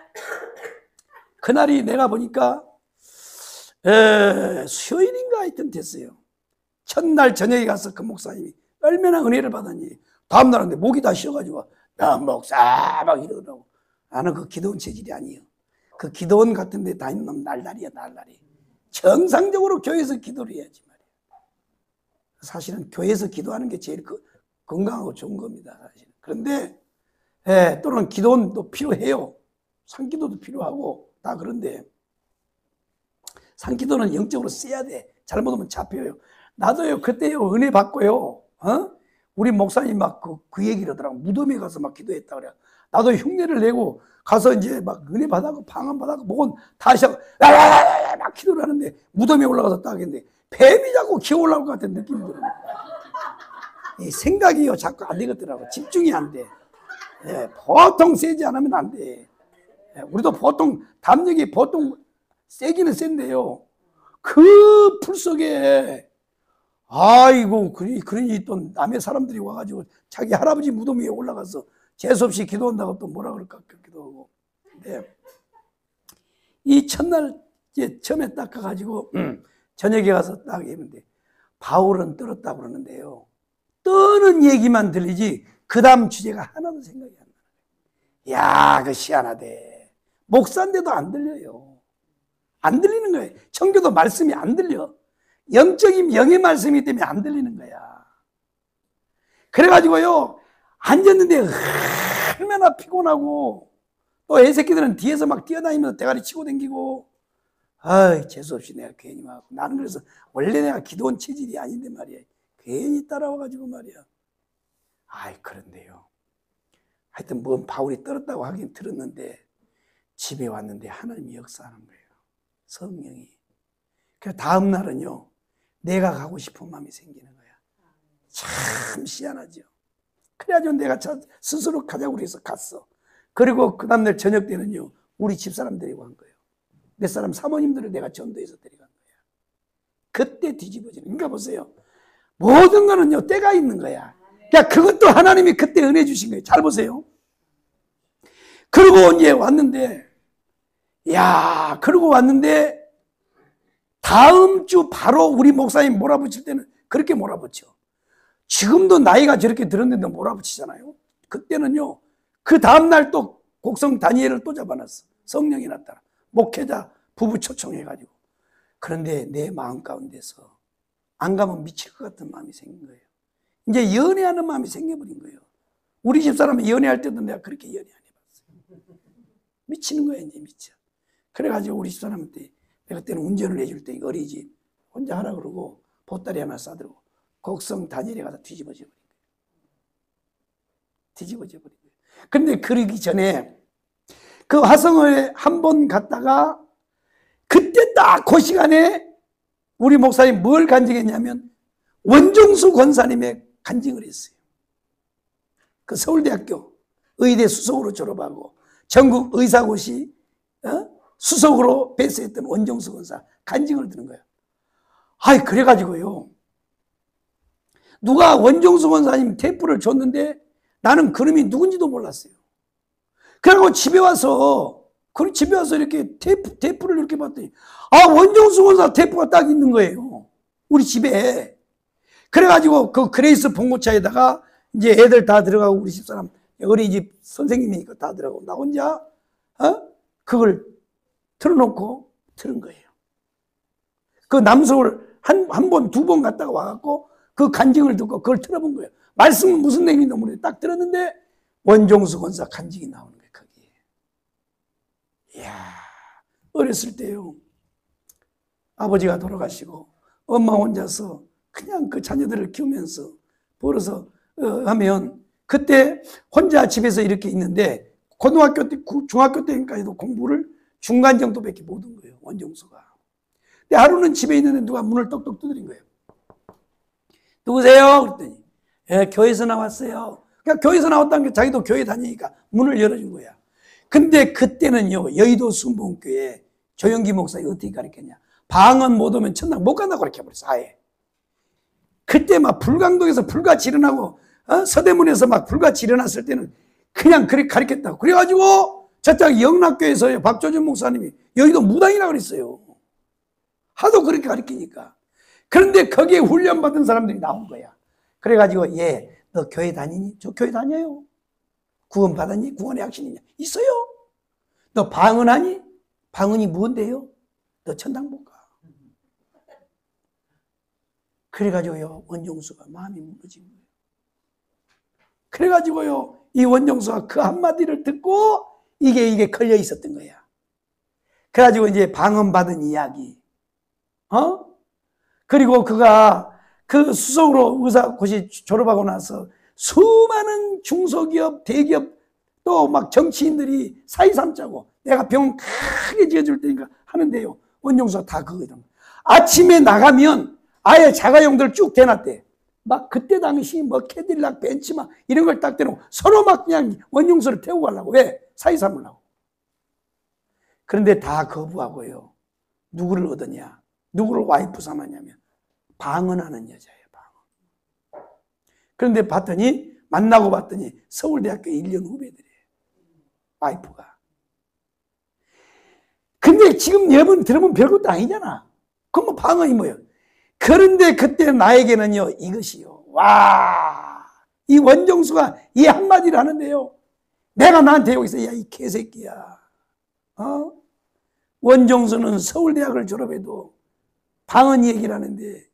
그날이 내가 보니까 수요일인가 하여튼 됐어요. 첫날 저녁에 가서 그 목사님이 얼마나 은혜를 받았니. 다음날인데 목이 다 쉬어가지고 야 목사 막 이러더라고. 나는 그 기도원 체질이 아니에요. 그 기도원 같은 데 다니는 놈 날라리야 날라리. 정상적으로 교회에서 기도를 해야지 말이야. 사실은 교회에서 기도하는 게 제일 건강하고 좋은 겁니다. 사실은. 그런데 또는 기도원도 필요해요. 산기도도 필요하고 다. 그런데 산기도는 영적으로 써야 돼. 잘못하면 잡혀요. 나도요 그때요 은혜 받고요 우리 목사님 막 그 얘기를 하더라고. 무덤에 가서 막 기도했다 그래. 나도 흉내를 내고 가서 이제 막 은혜 받아고 방언 받아고 목은 다시 하고 막 기도를 하는데 무덤에 올라가서 딱 했는데 뱀이 자꾸 기어 올라올 것 같은 느낌이 들어요. 이 생각이요 자꾸 안 되겠더라고. 집중이 안 돼. 보통 세지 않으면 안 돼. 우리도 보통 담력이 보통 세기는 센데요. 그 풀 속에 아이고 그러니 또 남의 사람들이 와가지고 자기 할아버지 무덤 위에 올라가서 재수없이 기도한다고 또 뭐라 그럴까 그렇기도 하고. 근데 이 첫날 이제 처음에 딱 가가지고 저녁에 가서 딱 했는데 바울은 떨었다고 그러는데요. 떠는 얘기만 들리지 그 다음 주제가 하나도 생각이 안 나요. 야, 그 희한하대. 목사인데도 안 들려요. 안 들리는 거예요. 청교도 말씀이 안 들려. 영적인 영의 말씀이기 때문에 안 들리는 거야. 그래가지고요 앉았는데 얼마나 피곤하고 또 애새끼들은 뒤에서 막 뛰어다니면서 대가리 치고 다니고 아이 재수없이 내가 괜히 막 나는 그래서 원래 내가 기도원 체질이 아닌데 말이야. 괜히 따라와가지고 말이야. 아이 그런데요. 하여튼 뭐 바울이 떨었다고 하긴 들었는데 집에 왔는데 하나님이 역사하는 거예요. 성령이. 그래서 다음 날은요. 내가 가고 싶은 마음이 생기는 거야. 참 희한하죠. 그래가지고 내가 스스로 가자고 해서 갔어. 그리고 그 다음날 저녁 때는요. 우리 집사람 데리고 간 거예요. 몇 사람 사모님들을 내가 전도해서 데려간 거야. 그때 뒤집어지는. 그러니까 보세요. 모든 거는요. 때가 있는 거야. 그러니까 그것도 하나님이 그때 은혜 주신 거예요. 잘 보세요. 그러고 이제 왔는데 그러고 왔는데 다음 주 바로 우리 목사님 몰아붙일 때는 그렇게 몰아붙여. 지금도 나이가 저렇게 들었는데 몰아붙이잖아요. 그때는요. 그 다음날 또 곡성 다니엘을 또 잡아놨어. 성령이 나타나. 목회자 부부 초청해가지고. 그런데 내 마음 가운데서 안 가면 미칠 것 같은 마음이 생긴 거예요. 이제 연애하는 마음이 생겨버린 거예요. 우리 집사람은 연애할 때도 내가 그렇게 연애 안 해봤어요. 미치는 거야 이제 미쳐. 그래가지고 우리 집사람한테 내가 그때는 운전을 해줄 때 어리지 혼자 하라 그러고 보따리 하나 싸들고 곡성 다니엘에 가서 뒤집어져 버린 거예요. 뒤집어져 버린 거예요. 그런데 그러기 전에 그 화성을 한 번 갔다가 그때 딱 그 시간에 우리 목사님 뭘 간증했냐면 원종수 권사님의 간증을 했어요. 그 서울대학교 의대 수석으로 졸업하고 전국 의사고시 수석으로 배수했던 원종수 권사 간증을 들은 거예요. 그래가지고요. 누가 원종수 권사님 테이프를 줬는데 나는 그놈이 누군지도 몰랐어요. 그리고 집에 와서 이렇게 테이프를 이렇게 봤더니 원종수 권사 테이프가 딱 있는 거예요. 우리 집에. 그래가지고 그 그레이스 봉고차에다가 이제 애들 다 들어가고 우리 집사람 어린이집 선생님이니까 다 들어가고 나 혼자 그걸 틀어놓고 들은 거예요. 그 남서울 한 번, 두 번 갔다가 와갖고 그 간증을 듣고 그걸 틀어본 거예요. 말씀은 무슨 내용인지 모르겠는데 딱 들었는데 원종수 권사 간증이 나오는 거예요. 거기에. 이야, 어렸을 때요. 아버지가 돌아가시고 엄마 혼자서 그냥 그 자녀들을 키우면서 벌어서 하면 그때 혼자 집에서 이렇게 있는데 고등학교 때, 중학교 때까지도 공부를 중간 정도밖에 못 한 거예요. 원종수가. 근데 하루는 집에 있는데 누가 문을 똑똑 두드린 거예요. 누구세요? 그랬더니 교회에서 나왔어요. 그러니까 교회에서 나왔다는 게 자기도 교회 다니니까 문을 열어준 거야. 근데 그때는요. 여의도 순복음교회 조영기 목사가 어떻게 가르쳤냐. 방언 못 오면 천당 못 간다고 가르쳐버렸어. 아예. 그때 막 불광동에서 불같이 일어나고 서대문에서 막 불같이 일어났을 때는 그냥 그렇게 가르쳤다고. 그래가지고 저쪽 영락교에서요, 박조준 목사님이 여기도 무당이라고 그랬어요. 하도 그렇게 가르치니까. 그런데 거기에 훈련받은 사람들이 나온 거야. 그래가지고, 너 교회 다니니? 저 교회 다녀요. 구원 받았니? 구원의 확신이냐? 있어요. 너 방언하니? 방언이 뭔데요? 너 천당 못 가. 그래가지고요, 원종수가 마음이 무너진 거예요. 그래가지고요, 이 원종수가 그 한마디를 듣고 이게 걸려 있었던 거야. 그래가지고 이제 방언 받은 이야기, 그리고 그가 그 수석으로 의사고시 졸업하고 나서 수많은 중소기업, 대기업 또 막 정치인들이 사이 삼자고 내가 병원 크게 지어줄 테니까 하는데요. 원종수가 다 그거든. 아침에 나가면 아예 자가용들 쭉 대놨대. 막 그때 당시 뭐 캐딜락, 벤츠 막 이런 걸 딱 대놓고 서로 막 그냥 원종수를 태우고 가려고. 왜? 사이 삼으려고. 그런데 다 거부하고요. 누구를 얻었냐? 누구를 와이프 삼았냐면 방언하는 여자예요. 방언. 그런데 만나고 봤더니 서울대학교 1년 후배들이에요. 와이프가. 근데 지금 여러분 들으면 별것도 아니잖아. 그럼 뭐 방언이 뭐예요? 그런데 그때 나에게는요, 이것이요. 와, 이 원종수가 이 한마디를 하는데요. 내가 나한테 여기서, 야, 이 개새끼야. 원종수는 서울대학을 졸업해도 방언 얘기를 하는데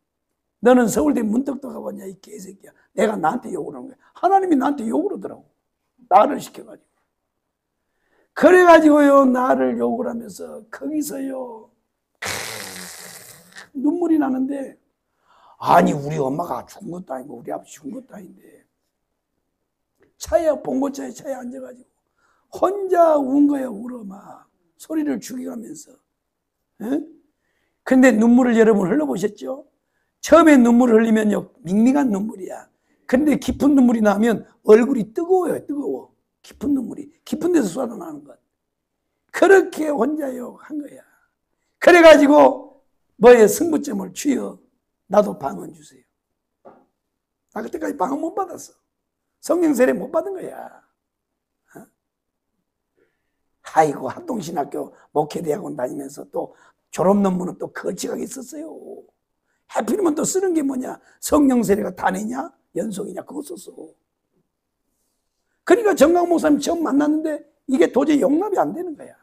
너는 서울대 문턱도 가봤냐, 이 개새끼야. 내가 나한테 욕을 하는 거야. 하나님이 나한테 욕을 하더라고. 나를 시켜가지고. 그래가지고요, 나를 욕을 하면서 거기서요, 눈물이 나는데, 아니 우리 엄마가 죽은 것도 아니고 우리 아버지 죽은 것도 아닌데 봉고차에 앉아가지고 혼자 운 거야. 울어 막 소리를 죽여가면서. 근데 눈물을 여러분 흘려보셨죠? 처음에 눈물을 흘리면요, 밍밍한 눈물이야. 근데 깊은 눈물이 나면 얼굴이 뜨거워요. 뜨거워. 깊은 눈물이 깊은 데서 쏟아나는 것. 그렇게 혼자요 한 거야. 그래가지고 승부점을 주여 나도 방언 주세요. 나 그때까지 방언 못 받았어. 성령 세례 못 받은 거야. 아이고, 합동신학교 목회대학원 다니면서 또 졸업 논문은 또 걸치가게 썼어요. 하필이면 또 쓰는 게 뭐냐? 성령 세례가 단회냐? 연속이냐? 그거 썼어. 그러니까 정강 목사님 처음 만났는데 이게 도저히 용납이 안 되는 거야.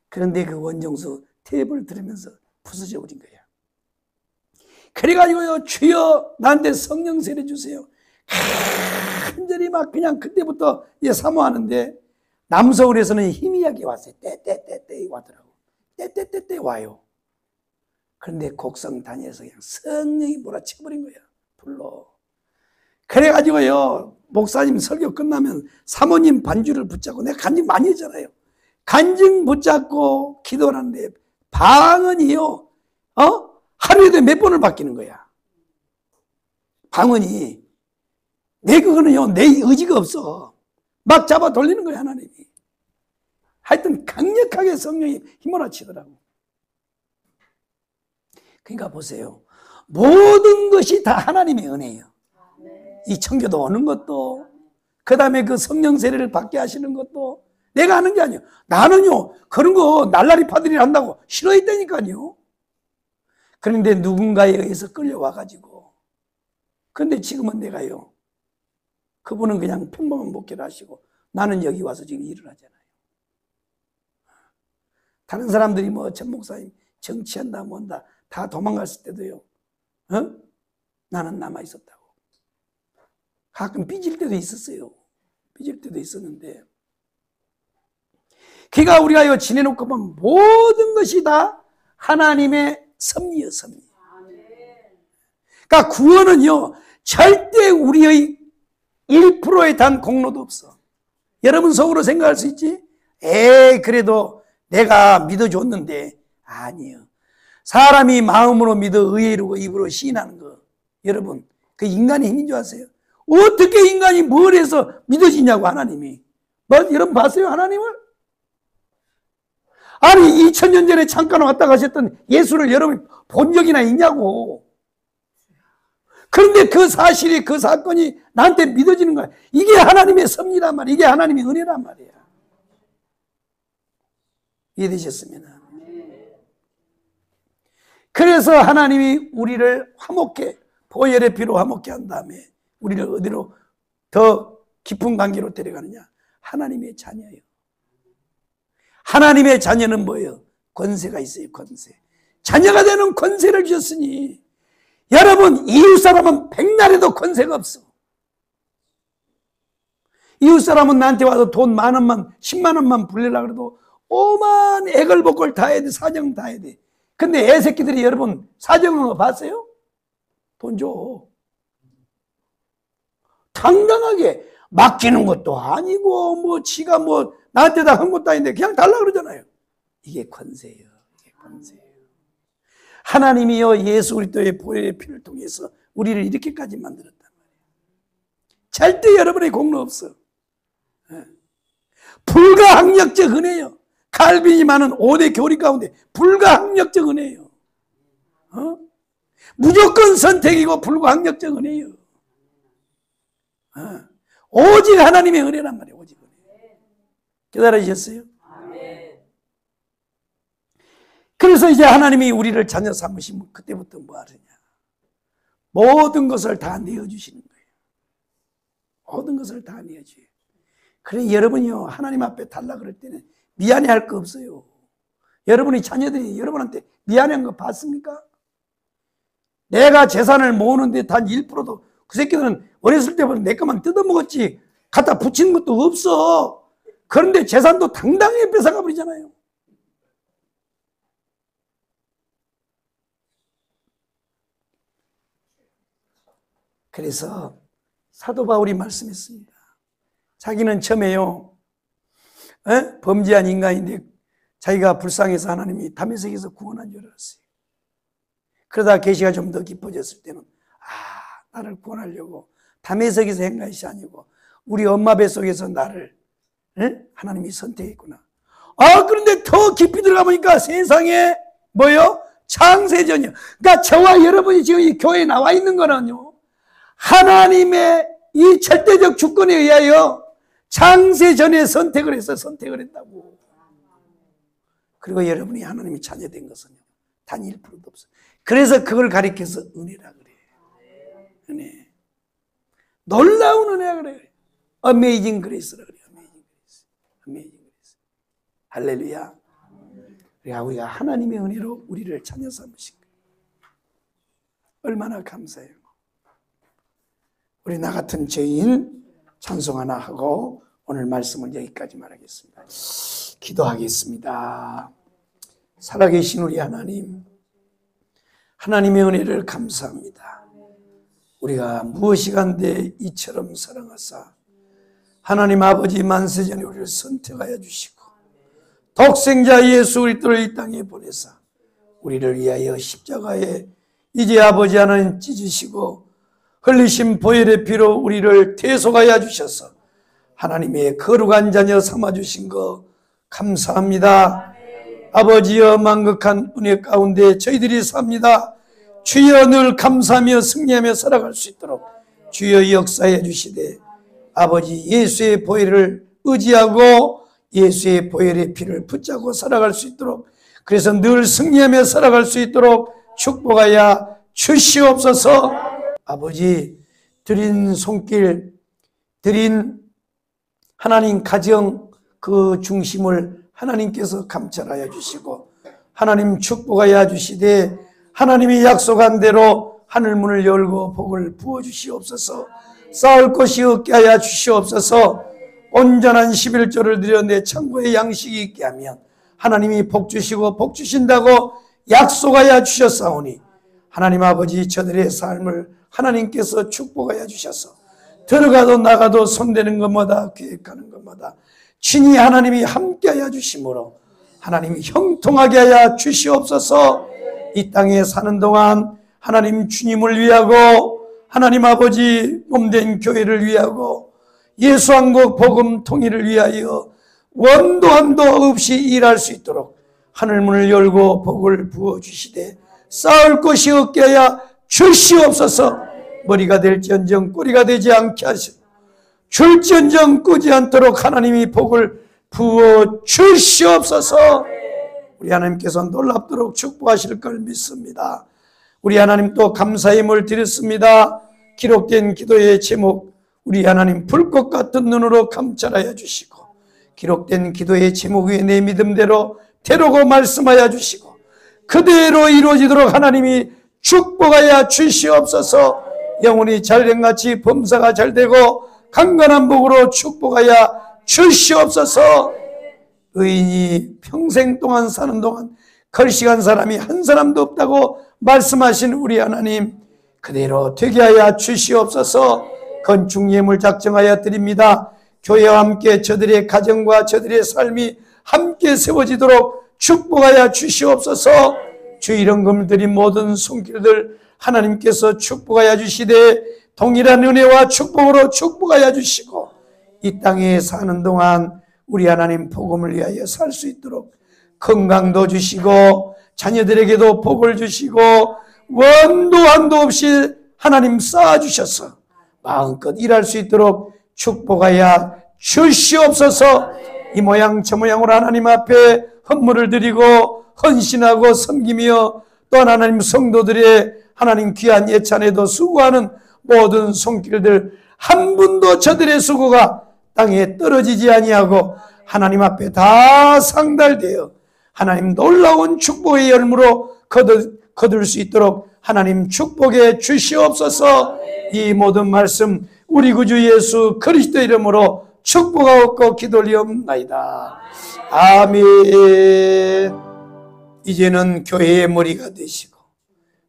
그런데 그 원종수 탭을 들으면서 부서져 버린 거야. 그래가지고요, 주여 나한테 성령 세례 주세요. 간절히 막 그냥 그때부터 사모하는데 남서울에서는 희미하게 왔어요. 떼떼떼떼 와더라고. 떼떼떼떼 와요. 그런데 곡성 다니면서 그냥 성령이 몰아쳐버린 거야. 불러. 그래가지고요, 목사님 설교 끝나면 사모님 반주를 붙잡고, 내가 간증 많이 했잖아요. 간증 붙잡고 기도를 하는데 방언이요, 하루에도 몇 번을 바뀌는 거야. 방언이. 그거는요, 내 의지가 없어. 막 잡아 돌리는 거야, 하나님이. 하여튼 강력하게 성령이 휘몰아치더라고. 그러니까 보세요. 모든 것이 다 하나님의 은혜예요. 이 청교도 오는 것도, 그 다음에 그 성령 세례를 받게 하시는 것도 내가 하는 게 아니에요. 나는요, 그런 거 날라리 파들이 한다고 싫어했다니까요. 그런데 누군가에 의해서 끌려와가지고. 근데 지금은 내가요, 그분은 그냥 평범한 목회를 하시고 나는 여기 와서 지금 일을 하잖아요. 다른 사람들이 전 목사님 정치한다 뭔다 다 도망갔을 때도요, 나는 남아있었다고. 가끔 삐질 때도 있었어요. 삐질 때도 있었는데, 그러니까 우리가 지내놓고 보면 모든 것이 다 하나님의 섭리요, 섭리. 그러니까 구원은요, 절대 우리의 1%에 단 공로도 없어. 여러분 속으로 생각할 수 있지? 그래도 내가 믿어줬는데. 아니에요. 사람이 마음으로 믿어 의에 이르고 입으로 시인하는 거, 여러분, 그 인간의 힘인 줄 아세요? 어떻게 인간이 뭘 해서 믿어지냐고, 하나님이. 여러분 봤어요, 하나님을? 아니 2000년 전에 잠깐 왔다 가셨던 예수를 여러분 본 적이나 있냐고. 그런데 그 사실이, 그 사건이 나한테 믿어지는 거야. 이게 하나님의 섭리란 말이야. 이게 하나님의 은혜란 말이야. 이해되셨습니다. 그래서 하나님이 우리를 화목해, 보혈의 피로 화목해 한 다음에 우리를 어디로 더 깊은 관계로 데려가느냐? 하나님의 자녀예요. 하나님의 자녀는 뭐예요? 권세가 있어요. 권세. 자녀가 되는 권세를 주셨으니 여러분, 이웃사람은 백날에도 권세가 없어. 이웃사람은 나한테 와서 돈 10,000원만 100,000원만 불리려고 해도 오만 애걸복걸 다 해야 돼. 사정 다 해야 돼. 근데 애새끼들이 여러분 사정한 거 봤어요? 돈 줘. 당당하게 맡기는 것도 아니고 뭐 지가 뭐 나한테 다 한 것도 아닌데 그냥 달라 그러잖아요. 이게 권세예요. 이게 권세예요. 하나님이요 예수 그리스도의 보혈의 피를 통해서 우리를 이렇게까지 만들었단 말이에요. 절대 여러분의 공로 없어. 불가항력적 은혜요. 칼빈이 많은 5대 교리 가운데 불가항력적 은혜예요. 무조건 선택이고 불가항력적 은혜예요. 오직 하나님의 은혜란 말이에요. 오직 은혜. 깨달으셨어요? 그래서 이제 하나님이 우리를 자녀 삼으시면 그때부터 뭐 하느냐? 모든 것을 다 내어주시는 거예요. 모든 것을 다 내어줘요. 그래 여러분이요 하나님 앞에 달라 그럴 때는 미안해할 거 없어요. 여러분이 자녀들이 여러분한테 미안한 거 봤습니까? 내가 재산을 모으는데 단 1%도 그 새끼들은 어렸을 때부터 내 것만 뜯어먹었지 갖다 붙이는 것도 없어. 그런데 재산도 당당히 뺏어가 버리잖아요. 그래서 사도 바울이 말씀했습니다. 자기는 처음에요 범죄한 인간인데 자기가 불쌍해서 하나님이 다메섹에서 구원한 줄 알았어요. 그러다 계시가 좀 더 깊어졌을 때는 나를 구원하려고 다메섹에서 한 것이 아니고 우리 엄마 뱃속에서 나를 하나님이 선택했구나. 그런데 더 깊이 들어가 보니까 세상에 뭐요? 창세전이요. 그러니까 저와 여러분이 지금 이 교회에 나와 있는 거는요 하나님의 이 절대적 주권에 의하여 창세전에 선택을 해서 선택을 했다고. 그리고 여러분이 하나님이 자녀된 것은 단 1%도 없어요. 그래서 그걸 가리켜서 은혜라 그래요. 은혜. 놀라운 은혜라 그래요. 어메이징 그레이스라 그래요. 어메이징 그레이스. 어메이징 그레이스. 할렐루야. 우리가 하나님의 은혜로 우리를 자녀 삼으신 거예요. 얼마나 감사해요. 우리 나 같은 죄인 찬송 하나 하고 오늘 말씀을 여기까지 말하겠습니다. 기도하겠습니다. 살아계신 우리 하나님, 하나님의 은혜를 감사합니다. 우리가 무엇이간데 이처럼 사랑하사 하나님 아버지 만세전에 우리를 선택하여 주시고 독생자 예수 그리스도를 이 땅에 보내사 우리를 위하여 십자가에 이제 아버지 하나님 찢으시고 흘리신 보혈의 피로 우리를 대속하여 주셔서 하나님의 거룩한 자녀 삼아주신 거 감사합니다. 아버지여 만극한 은혜 가운데 저희들이 삽니다. 주여 늘 감사하며 승리하며 살아갈 수 있도록 주여 역사해 주시되 아버지 예수의 보혈을 의지하고 예수의 보혈의 피를 붙잡고 살아갈 수 있도록 그래서 늘 승리하며 살아갈 수 있도록 축복하여 주시옵소서. 아버지 드린 손길 드린 하나님 가정 그 중심을 하나님께서 감찰하여 주시고 하나님 축복하여 주시되 하나님이 약속한 대로 하늘문을 열고 복을 부어 주시옵소서. 쌓을 것이 없게 하여 주시옵소서. 온전한 11조를 드려 내 창고에 양식이 있게 하면 하나님이 복 주시고 복 주신다고 약속하여 주셨사오니 하나님 아버지 저들의 삶을 하나님께서 축복하여 주셔서 들어가도 나가도 손대는 것마다 계획하는 것마다 친히 하나님이 함께하여 주심으로 하나님이 형통하게 하여 주시옵소서. 이 땅에 사는 동안 하나님 주님을 위하고 하나님 아버지 몸된 교회를 위하고 예수한국 복음 통일을 위하여 원도 한도 없이 일할 수 있도록 하늘문을 열고 복을 부어주시되 쌓을 것이 없게 하여 주시옵소서. 머리가 될지언정 꼬리가 되지 않게 하시고 줄지언정 끄지 않도록 하나님이 복을 부어 주시옵소서. 우리 하나님께서 놀랍도록 축복하실 걸 믿습니다. 우리 하나님 또 감사의 힘을 드렸습니다. 기록된 기도의 제목, 우리 하나님 불꽃 같은 눈으로 감찰하여 주시고, 기록된 기도의 제목 위에 내 믿음대로 대로고 말씀하여 주시고, 그대로 이루어지도록 하나님이 축복하여 주시옵소서. 영혼이 잘된같이 범사가 잘되고 강건한 복으로 축복하여 주시옵소서. 의인이 평생 동안 사는 동안 걸식한 사람이 한 사람도 없다고 말씀하신 우리 하나님, 그대로 되게 하여 주시옵소서. 건축 예물 작정하여 드립니다. 교회와 함께 저들의 가정과 저들의 삶이 함께 세워지도록 축복하여 주시옵소서. 주 이런 금을 드린 모든 손길들 하나님께서 축복하여 주시되 동일한 은혜와 축복으로 축복하여 주시고, 이 땅에 사는 동안 우리 하나님 복음을 위하여 살 수 있도록 건강도 주시고 자녀들에게도 복을 주시고 원도 한도 없이 하나님 쌓아주셔서 마음껏 일할 수 있도록 축복하여 주시옵소서. 이 모양 저 모양으로 하나님 앞에 헌물을 드리고 헌신하고 섬기며 또한 하나님 성도들의 하나님 귀한 예찬에도 수고하는 모든 손길들 한 분도 저들의 수고가 땅에 떨어지지 아니하고 하나님 앞에 다 상달되어 하나님 놀라운 축복의 열무로 거둘 수 있도록 하나님 축복해 주시옵소서. 이 모든 말씀 우리 구주 예수 그리스도 이름으로 축복하옵고 기도리옵나이다. 아멘. 이제는 교회의 머리가 되시고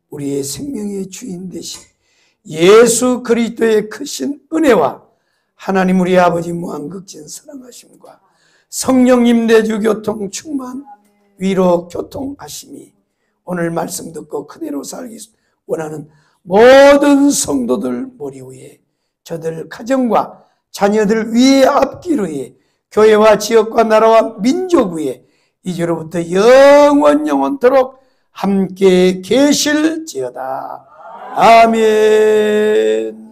우리의 생명의 주인 되신 예수 그리스도의 크신 은혜와 하나님 우리 아버지 무한극진 사랑하심과 성령님 내주 교통 충만 위로 교통하심이 오늘 말씀 듣고 그대로 살기 원하는 모든 성도들 머리 위에, 저들 가정과 자녀들 위에, 앞길 위에, 교회와 지역과 나라와 민족 위에 이제로부터 영원토록 함께 계실지어다. 아멘.